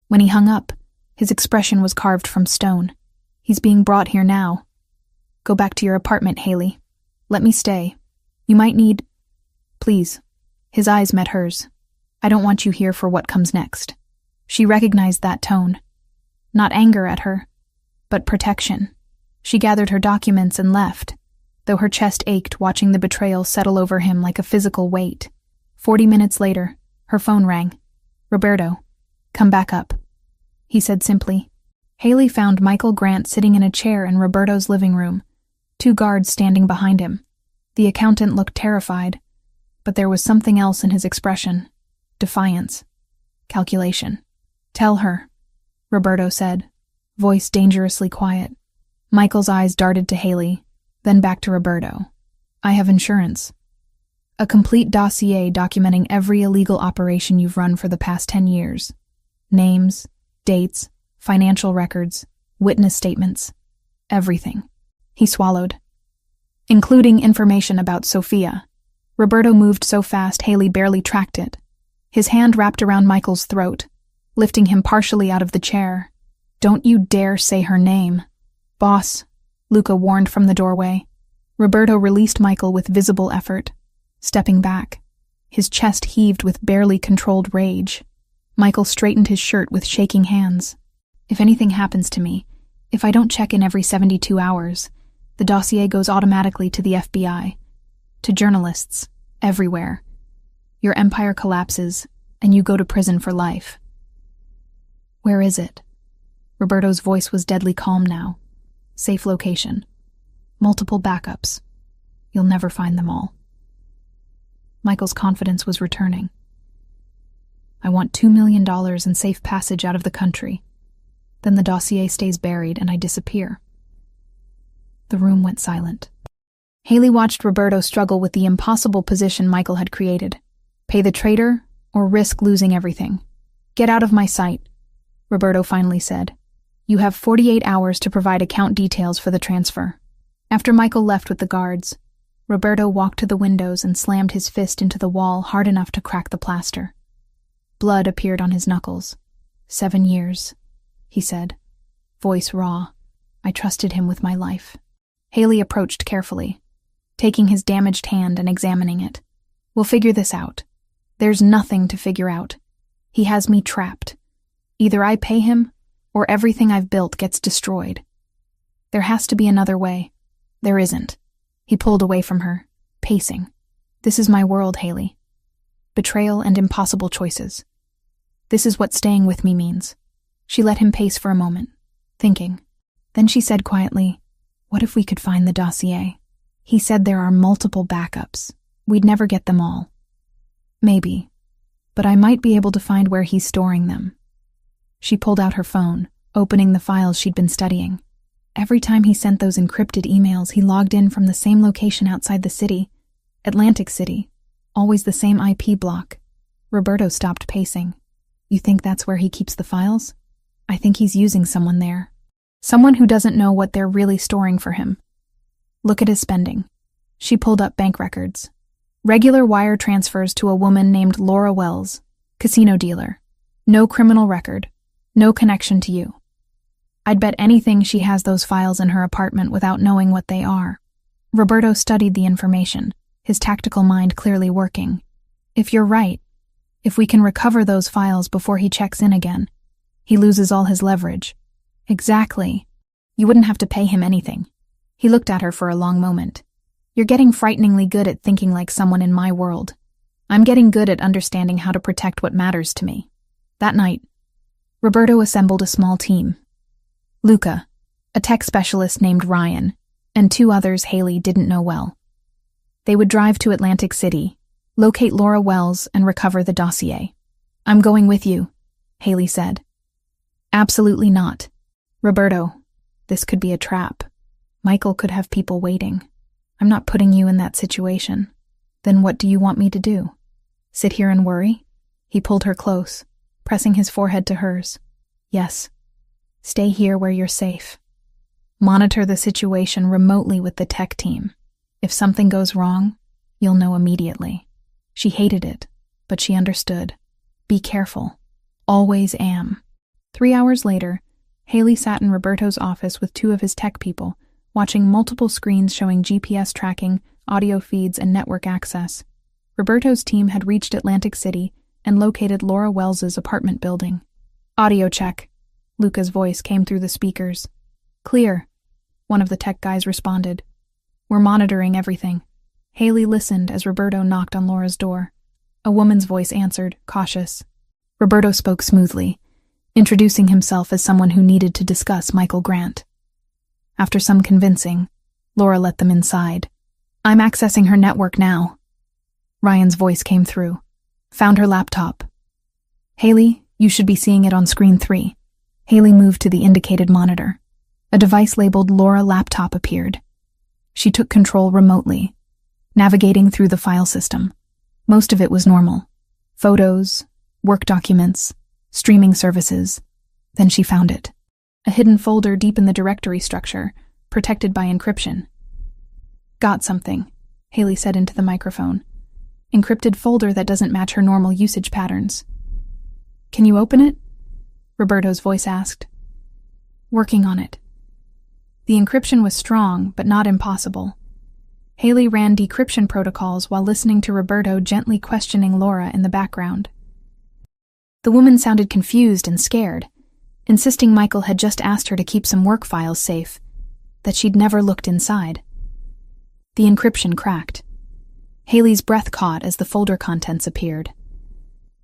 When he hung up, his expression was carved from stone. He's being brought here now. Go back to your apartment, Haley. Let me stay. You might need... Please. His eyes met hers. I don't want you here for what comes next. She recognized that tone. Not anger at her, but protection. She gathered her documents and left, though her chest ached watching the betrayal settle over him like a physical weight. 40 minutes later, her phone rang. Roberto, come back up, he said simply. Haley found Michael Grant sitting in a chair in Roberto's living room, 2 guards standing behind him. The accountant looked terrified, but there was something else in his expression. Defiance. Calculation. Tell her, Roberto said, voice dangerously quiet. Michael's eyes darted to Haley, then back to Roberto. I have insurance. A complete dossier documenting every illegal operation you've run for the past 10 years. Names, dates, financial records, witness statements. Everything. He swallowed. Including information about Sophia. Roberto moved so fast Haley barely tracked it. His hand wrapped around Michael's throat, lifting him partially out of the chair. Don't you dare say her name. Boss, Luca warned from the doorway. Roberto released Michael with visible effort, stepping back. His chest heaved with barely controlled rage. Michael straightened his shirt with shaking hands. If anything happens to me, if I don't check in every 72 hours, the dossier goes automatically to the FBI, to journalists, everywhere. Your empire collapses, and you go to prison for life. Where is it? Roberto's voice was deadly calm now. Safe location. Multiple backups. You'll never find them all. Michael's confidence was returning. I want $2 million and safe passage out of the country. Then the dossier stays buried and I disappear. The room went silent. Haley watched Roberto struggle with the impossible position Michael had created. Pay the traitor or risk losing everything. Get out of my sight, Roberto finally said. You have 48 hours to provide account details for the transfer. After Michael left with the guards, Roberto walked to the windows and slammed his fist into the wall hard enough to crack the plaster. Blood appeared on his knuckles. 7 years, he said, voice raw. I trusted him with my life. Haley approached carefully, taking his damaged hand and examining it. We'll figure this out. There's nothing to figure out. He has me trapped. Either I pay him, or everything I've built gets destroyed. There has to be another way. There isn't. He pulled away from her, pacing. This is my world, Haley. Betrayal and impossible choices. This is what staying with me means. She let him pace for a moment, thinking. Then she said quietly, what if we could find the dossier? He said there are multiple backups. We'd never get them all. Maybe. But I might be able to find where he's storing them. She pulled out her phone, opening the files she'd been studying. Every time he sent those encrypted emails, he logged in from the same location outside the city, Atlantic City, always the same IP block. Roberto stopped pacing. You think that's where he keeps the files? I think he's using someone there. Someone who doesn't know what they're really storing for him. Look at his spending. She pulled up bank records. Regular wire transfers to a woman named Laura Wells, casino dealer. No criminal record. No connection to you. I'd bet anything she has those files in her apartment without knowing what they are. Roberto studied the information, his tactical mind clearly working. If you're right, if we can recover those files before he checks in again, he loses all his leverage. Exactly. You wouldn't have to pay him anything. He looked at her for a long moment. You're getting frighteningly good at thinking like someone in my world. I'm getting good at understanding how to protect what matters to me. That night, Roberto assembled a small team. Luca, a tech specialist named Ryan, and 2 others Haley didn't know well. They would drive to Atlantic City, locate Laura Wells, and recover the dossier. "I'm going with you," Haley said. "Absolutely not. Roberto, this could be a trap. Michael could have people waiting. I'm not putting you in that situation. Then what do you want me to do? Sit here and worry?" He pulled her close, pressing his forehead to hers. "Yes. Stay here where you're safe. Monitor the situation remotely with the tech team. If something goes wrong, you'll know immediately." She hated it, but she understood. Be careful. Always am. 3 hours later, Haley sat in Roberto's office with 2 of his tech people, watching multiple screens showing GPS tracking, audio feeds, and network access. Roberto's team had reached Atlantic City and located Laura Wells's apartment building. "Audio check." Luca's voice came through the speakers. "Clear," one of the tech guys responded. "We're monitoring everything." Haley listened as Roberto knocked on Laura's door. A woman's voice answered, cautious. Roberto spoke smoothly, introducing himself as someone who needed to discuss Michael Grant. After some convincing, Laura let them inside. "I'm accessing her network now." Ryan's voice came through. "Found her laptop." "Haley, you should be seeing it on screen 3. Haley moved to the indicated monitor. A device labeled Laura Laptop appeared. She took control remotely, navigating through the file system. Most of it was normal. Photos, work documents, streaming services. Then she found it. A hidden folder deep in the directory structure, protected by encryption. "Got something," Haley said into the microphone. "Encrypted folder that doesn't match her normal usage patterns." "Can you open it?" Roberto's voice asked. "Working on it." The encryption was strong, but not impossible. Haley ran decryption protocols while listening to Roberto gently questioning Laura in the background. The woman sounded confused and scared, insisting Michael had just asked her to keep some work files safe, that she'd never looked inside. The encryption cracked. Haley's breath caught as the folder contents appeared.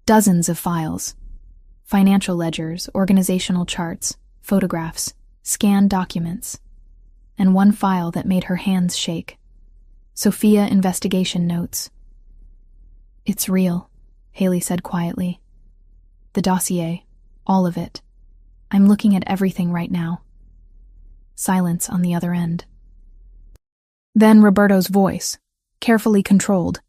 Dozens of files. Financial ledgers, organizational charts, photographs, scanned documents, and one file that made her hands shake. Sophia investigation notes. "It's real," Haley said quietly. "The dossier, all of it. I'm looking at everything right now." Silence on the other end. Then Roberto's voice, carefully controlled.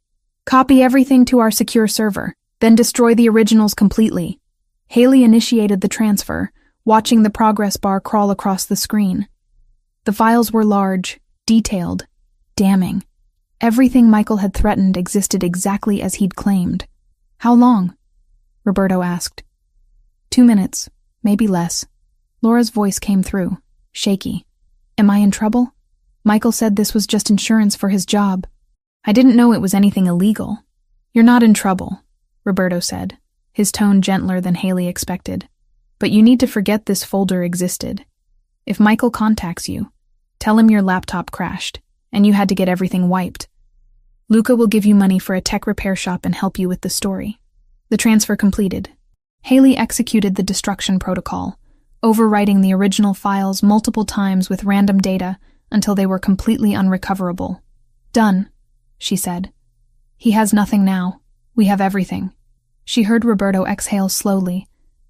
"Copy everything to our secure server, then destroy the originals completely." Haley initiated the transfer, watching the progress bar crawl across the screen. The files were large, detailed, damning. Everything Michael had threatened existed exactly as he'd claimed. "How long?" Roberto asked. 2 minutes, maybe less. Laura's voice came through, shaky. "Am I in trouble?" Michael said this was just insurance for his job. "I didn't know it was anything illegal." "You're not in trouble," Roberto said, his tone gentler than Haley expected. "But you need to forget this folder existed. If Michael contacts you, tell him your laptop crashed, and you had to get everything wiped. Luca will give you money for a tech repair shop and help you with the story." The transfer completed. Haley executed the destruction protocol, overwriting the original files multiple times with random data until they were completely unrecoverable. "Done," she said. "He has nothing now. We have everything." She heard Roberto exhale slowly,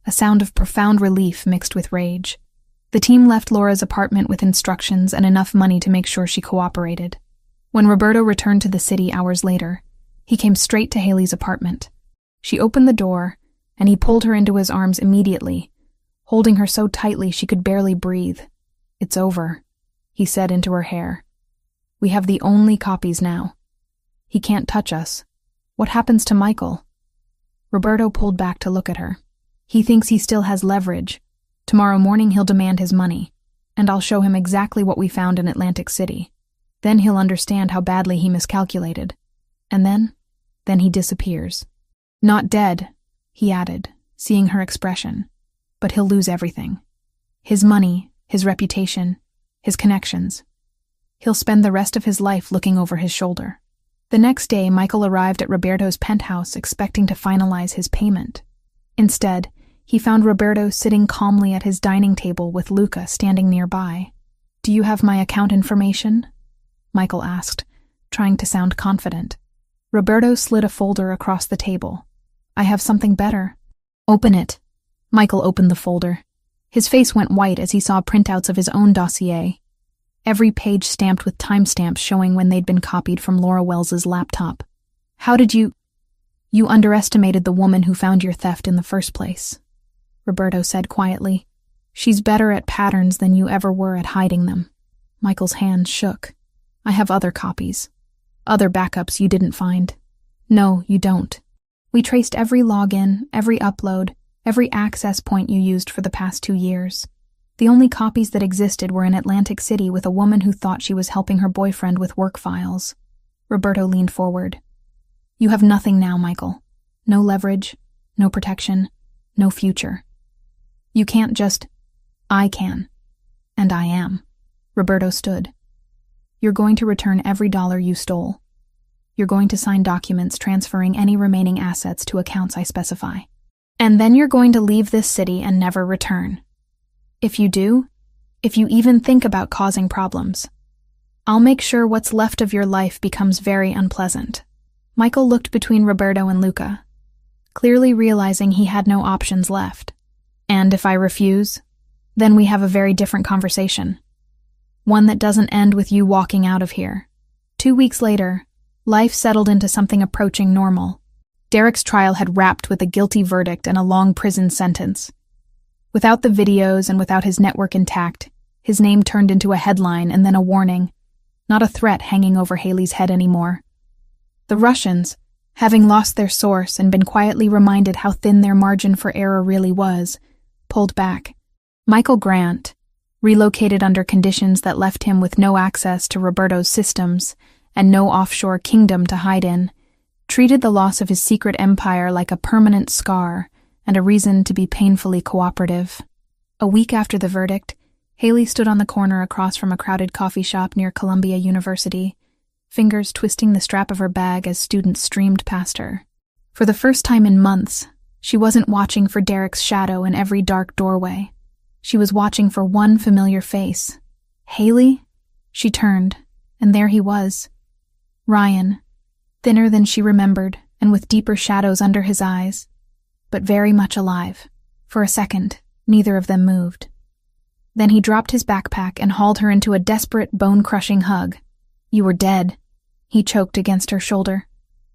a sound of profound relief mixed with rage. The team left Laura's apartment with instructions and enough money to make sure she cooperated. When Roberto returned to the city hours later, he came straight to Haley's apartment. She opened the door, and he pulled her into his arms immediately, holding her so tightly she could barely breathe. "It's over," he said into her hair. "We have the only copies now. He can't touch us. What happens to Michael?" Roberto pulled back to look at her. "He thinks he still has leverage. Tomorrow morning he'll demand his money, and I'll show him exactly what we found in Atlantic City. Then he'll understand how badly he miscalculated. And then he disappears. Not dead," he added, seeing her expression, "but he'll lose everything. His money, his reputation, his connections. He'll spend the rest of his life looking over his shoulder." The next day, Michael arrived at Roberto's penthouse expecting to finalize his payment. Instead, he found Roberto sitting calmly at his dining table with Luca standing nearby. Do you have my account information? Michael asked, trying to sound confident. Roberto slid a folder across the table. I have something better. Open it. Michael opened the folder. His face went white as he saw printouts of his own dossier. Every page stamped with timestamps showing when they'd been copied from Laura Wells's laptop. How did you... You underestimated the woman who found your theft in the first place, Roberto said quietly. She's better at patterns than you ever were at hiding them. Michael's hand shook. I have other copies. Other backups you didn't find. No, you don't. We traced every login, every upload, every access point you used for the past 2 years. The only copies that existed were in Atlantic City with a woman who thought she was helping her boyfriend with work files. Roberto leaned forward. You have nothing now, Michael. No leverage, no protection, no future. You can't just... I can. And I am. Roberto stood. You're going to return every dollar you stole. You're going to sign documents transferring any remaining assets to accounts I specify. And then you're going to leave this city and never return. If you do, if you even think about causing problems, I'll make sure what's left of your life becomes very unpleasant. Michael looked between Roberto and Luca, clearly realizing he had no options left. And if I refuse, then we have a very different conversation. One that doesn't end with you walking out of here. 2 weeks later, life settled into something approaching normal. Derek's trial had wrapped with a guilty verdict and a long prison sentence. Without the videos and without his network intact, his name turned into a headline and then a warning, not a threat hanging over Haley's head anymore. The Russians, having lost their source and been quietly reminded how thin their margin for error really was, pulled back. Michael Grant, relocated under conditions that left him with no access to Roberto's systems and no offshore kingdom to hide in, treated the loss of his secret empire like a permanent scar and a reason to be painfully cooperative. A week after the verdict, Haley stood on the corner across from a crowded coffee shop near Columbia University, fingers twisting the strap of her bag as students streamed past her. For the first time in months, she wasn't watching for Derek's shadow in every dark doorway. She was watching for one familiar face. Haley? She turned, and there he was. Ryan, thinner than she remembered and with deeper shadows under his eyes, but very much alive. For a second, neither of them moved. Then he dropped his backpack and hauled her into a desperate, bone-crushing hug. You were dead, he choked against her shoulder.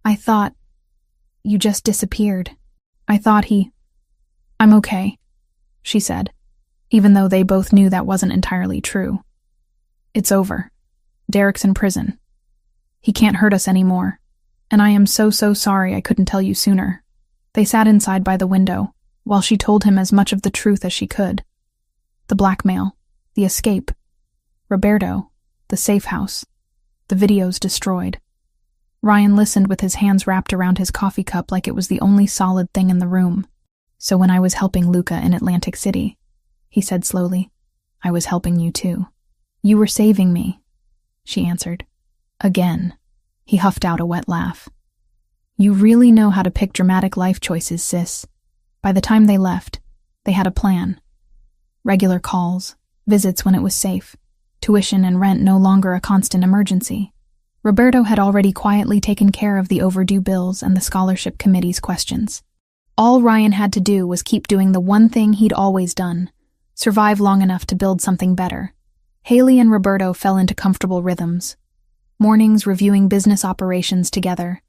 I thought... You just disappeared. I thought I'm okay, she said, even though they both knew that wasn't entirely true. It's over. Derek's in prison. He can't hurt us anymore, and I am so sorry I couldn't tell you sooner. They sat inside by the window, while she told him as much of the truth as she could. The blackmail, the escape, Roberto, the safe house, the videos destroyed. Ryan listened with his hands wrapped around his coffee cup like it was the only solid thing in the room. So when I was helping Luca in Atlantic City, he said slowly, I was helping you too. You were saving me, she answered. Again. He huffed out a wet laugh. You really know how to pick dramatic life choices, sis. By the time they left, they had a plan. Regular calls, visits when it was safe, tuition and rent no longer a constant emergency. Roberto had already quietly taken care of the overdue bills and the scholarship committee's questions. All Ryan had to do was keep doing the one thing he'd always done, survive long enough to build something better. Haley and Roberto fell into comfortable rhythms. Mornings reviewing business operations together,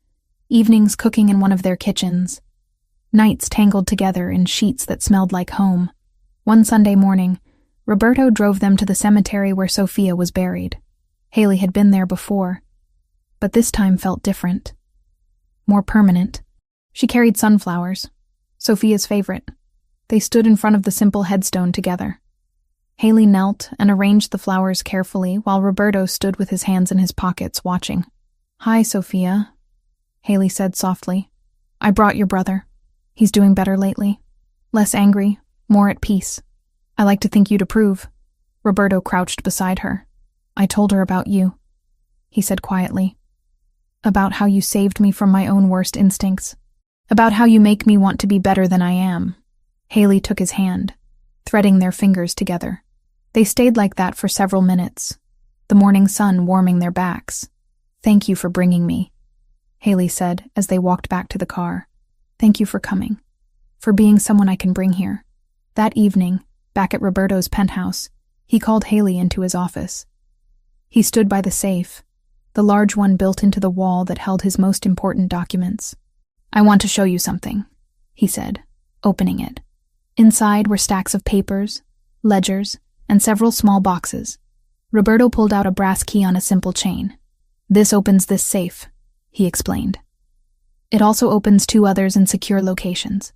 evenings cooking in one of their kitchens, nights tangled together in sheets that smelled like home. One Sunday morning, Roberto drove them to the cemetery where Sophia was buried. Haley had been there before, but this time felt different. More permanent. She carried sunflowers, Sophia's favorite. They stood in front of the simple headstone together. Haley knelt and arranged the flowers carefully while Roberto stood with his hands in his pockets watching. Hi, Sophia, Haley said softly. I brought your brother. He's doing better lately. Less angry, more at peace. I like to think you'd approve. Roberto crouched beside her. I told her about you, he said quietly. About how you saved me from my own worst instincts. About how you make me want to be better than I am. Haley took his hand, threading their fingers together. They stayed like that for several minutes, the morning sun warming their backs. "Thank you for bringing me," Haley said as they walked back to the car. "Thank you for coming, for being someone I can bring here." That evening, back at Roberto's penthouse, he called Haley into his office. He stood by the safe, the large one built into the wall that held his most important documents. "I want to show you something," he said, opening it. Inside were stacks of papers, ledgers, and several small boxes. Roberto pulled out a brass key on a simple chain. "This opens this safe," he explained. "It also opens 2 others in secure locations.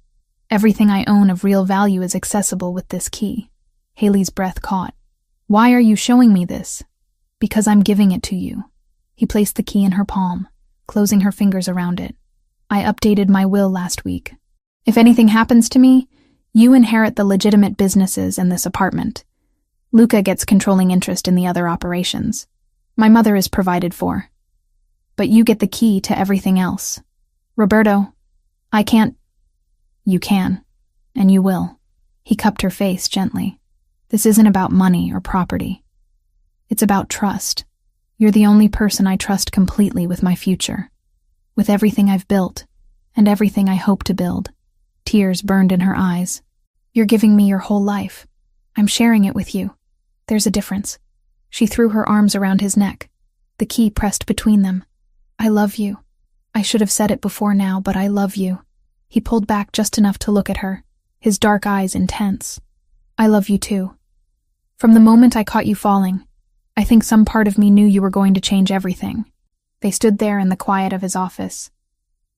Everything I own of real value is accessible with this key." Haley's breath caught. "Why are you showing me this?" "Because I'm giving it to you." He placed the key in her palm, closing her fingers around it. "I updated my will last week. If anything happens to me, you inherit the legitimate businesses and this apartment. Luca gets controlling interest in the other operations. My mother is provided for. But you get the key to everything else. Roberto, I can't—" "You can, and you will." He cupped her face gently. "This isn't about money or property. It's about trust. You're the only person I trust completely with my future, with everything I've built, and everything I hope to build." Tears burned in her eyes. "You're giving me your whole life. I'm sharing it with you. There's a difference." She threw her arms around his neck, the key pressed between them. "I love you. I should have said it before now, but I love you." He pulled back just enough to look at her, his dark eyes intense. "I love you too. From the moment I caught you falling, I think some part of me knew you were going to change everything." They stood there in the quiet of his office,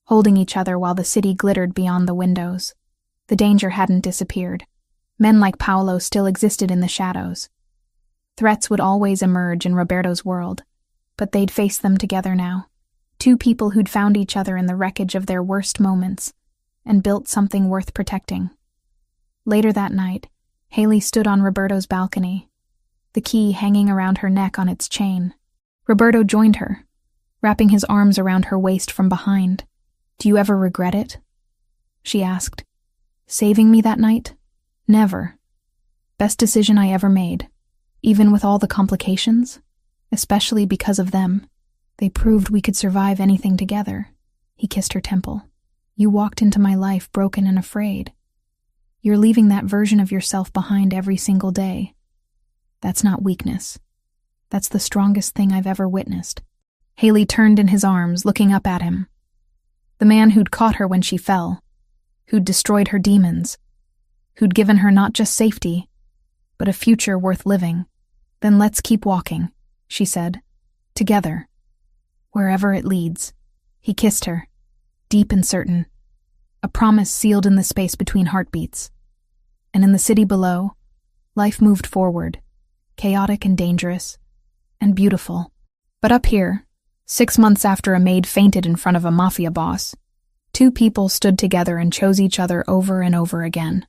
holding each other while the city glittered beyond the windows. The danger hadn't disappeared. Men like Paolo still existed in the shadows. Threats would always emerge in Roberto's world, but they'd face them together now. 2 people who'd found each other in the wreckage of their worst moments and built something worth protecting. Later that night, Haley stood on Roberto's balcony, the key hanging around her neck on its chain. Roberto joined her, wrapping his arms around her waist from behind. "Do you ever regret it?" she asked. "Saving me that night? Never. Best decision I ever made, even with all the complications, especially because of them. They proved we could survive anything together." He kissed her temple. "You walked into my life broken and afraid. You're leaving that version of yourself behind every single day. That's not weakness. That's the strongest thing I've ever witnessed." Haley turned in his arms, looking up at him. The man who'd caught her when she fell, who'd destroyed her demons, who'd given her not just safety, but a future worth living. "Then let's keep walking," she said. "Together. Wherever it leads." He kissed her, deep and certain, a promise sealed in the space between heartbeats. And in the city below, life moved forward, chaotic and dangerous, and beautiful. But up here, 6 months after a maid fainted in front of a MAFIA boss, 2 people stood together and chose each other over and over again.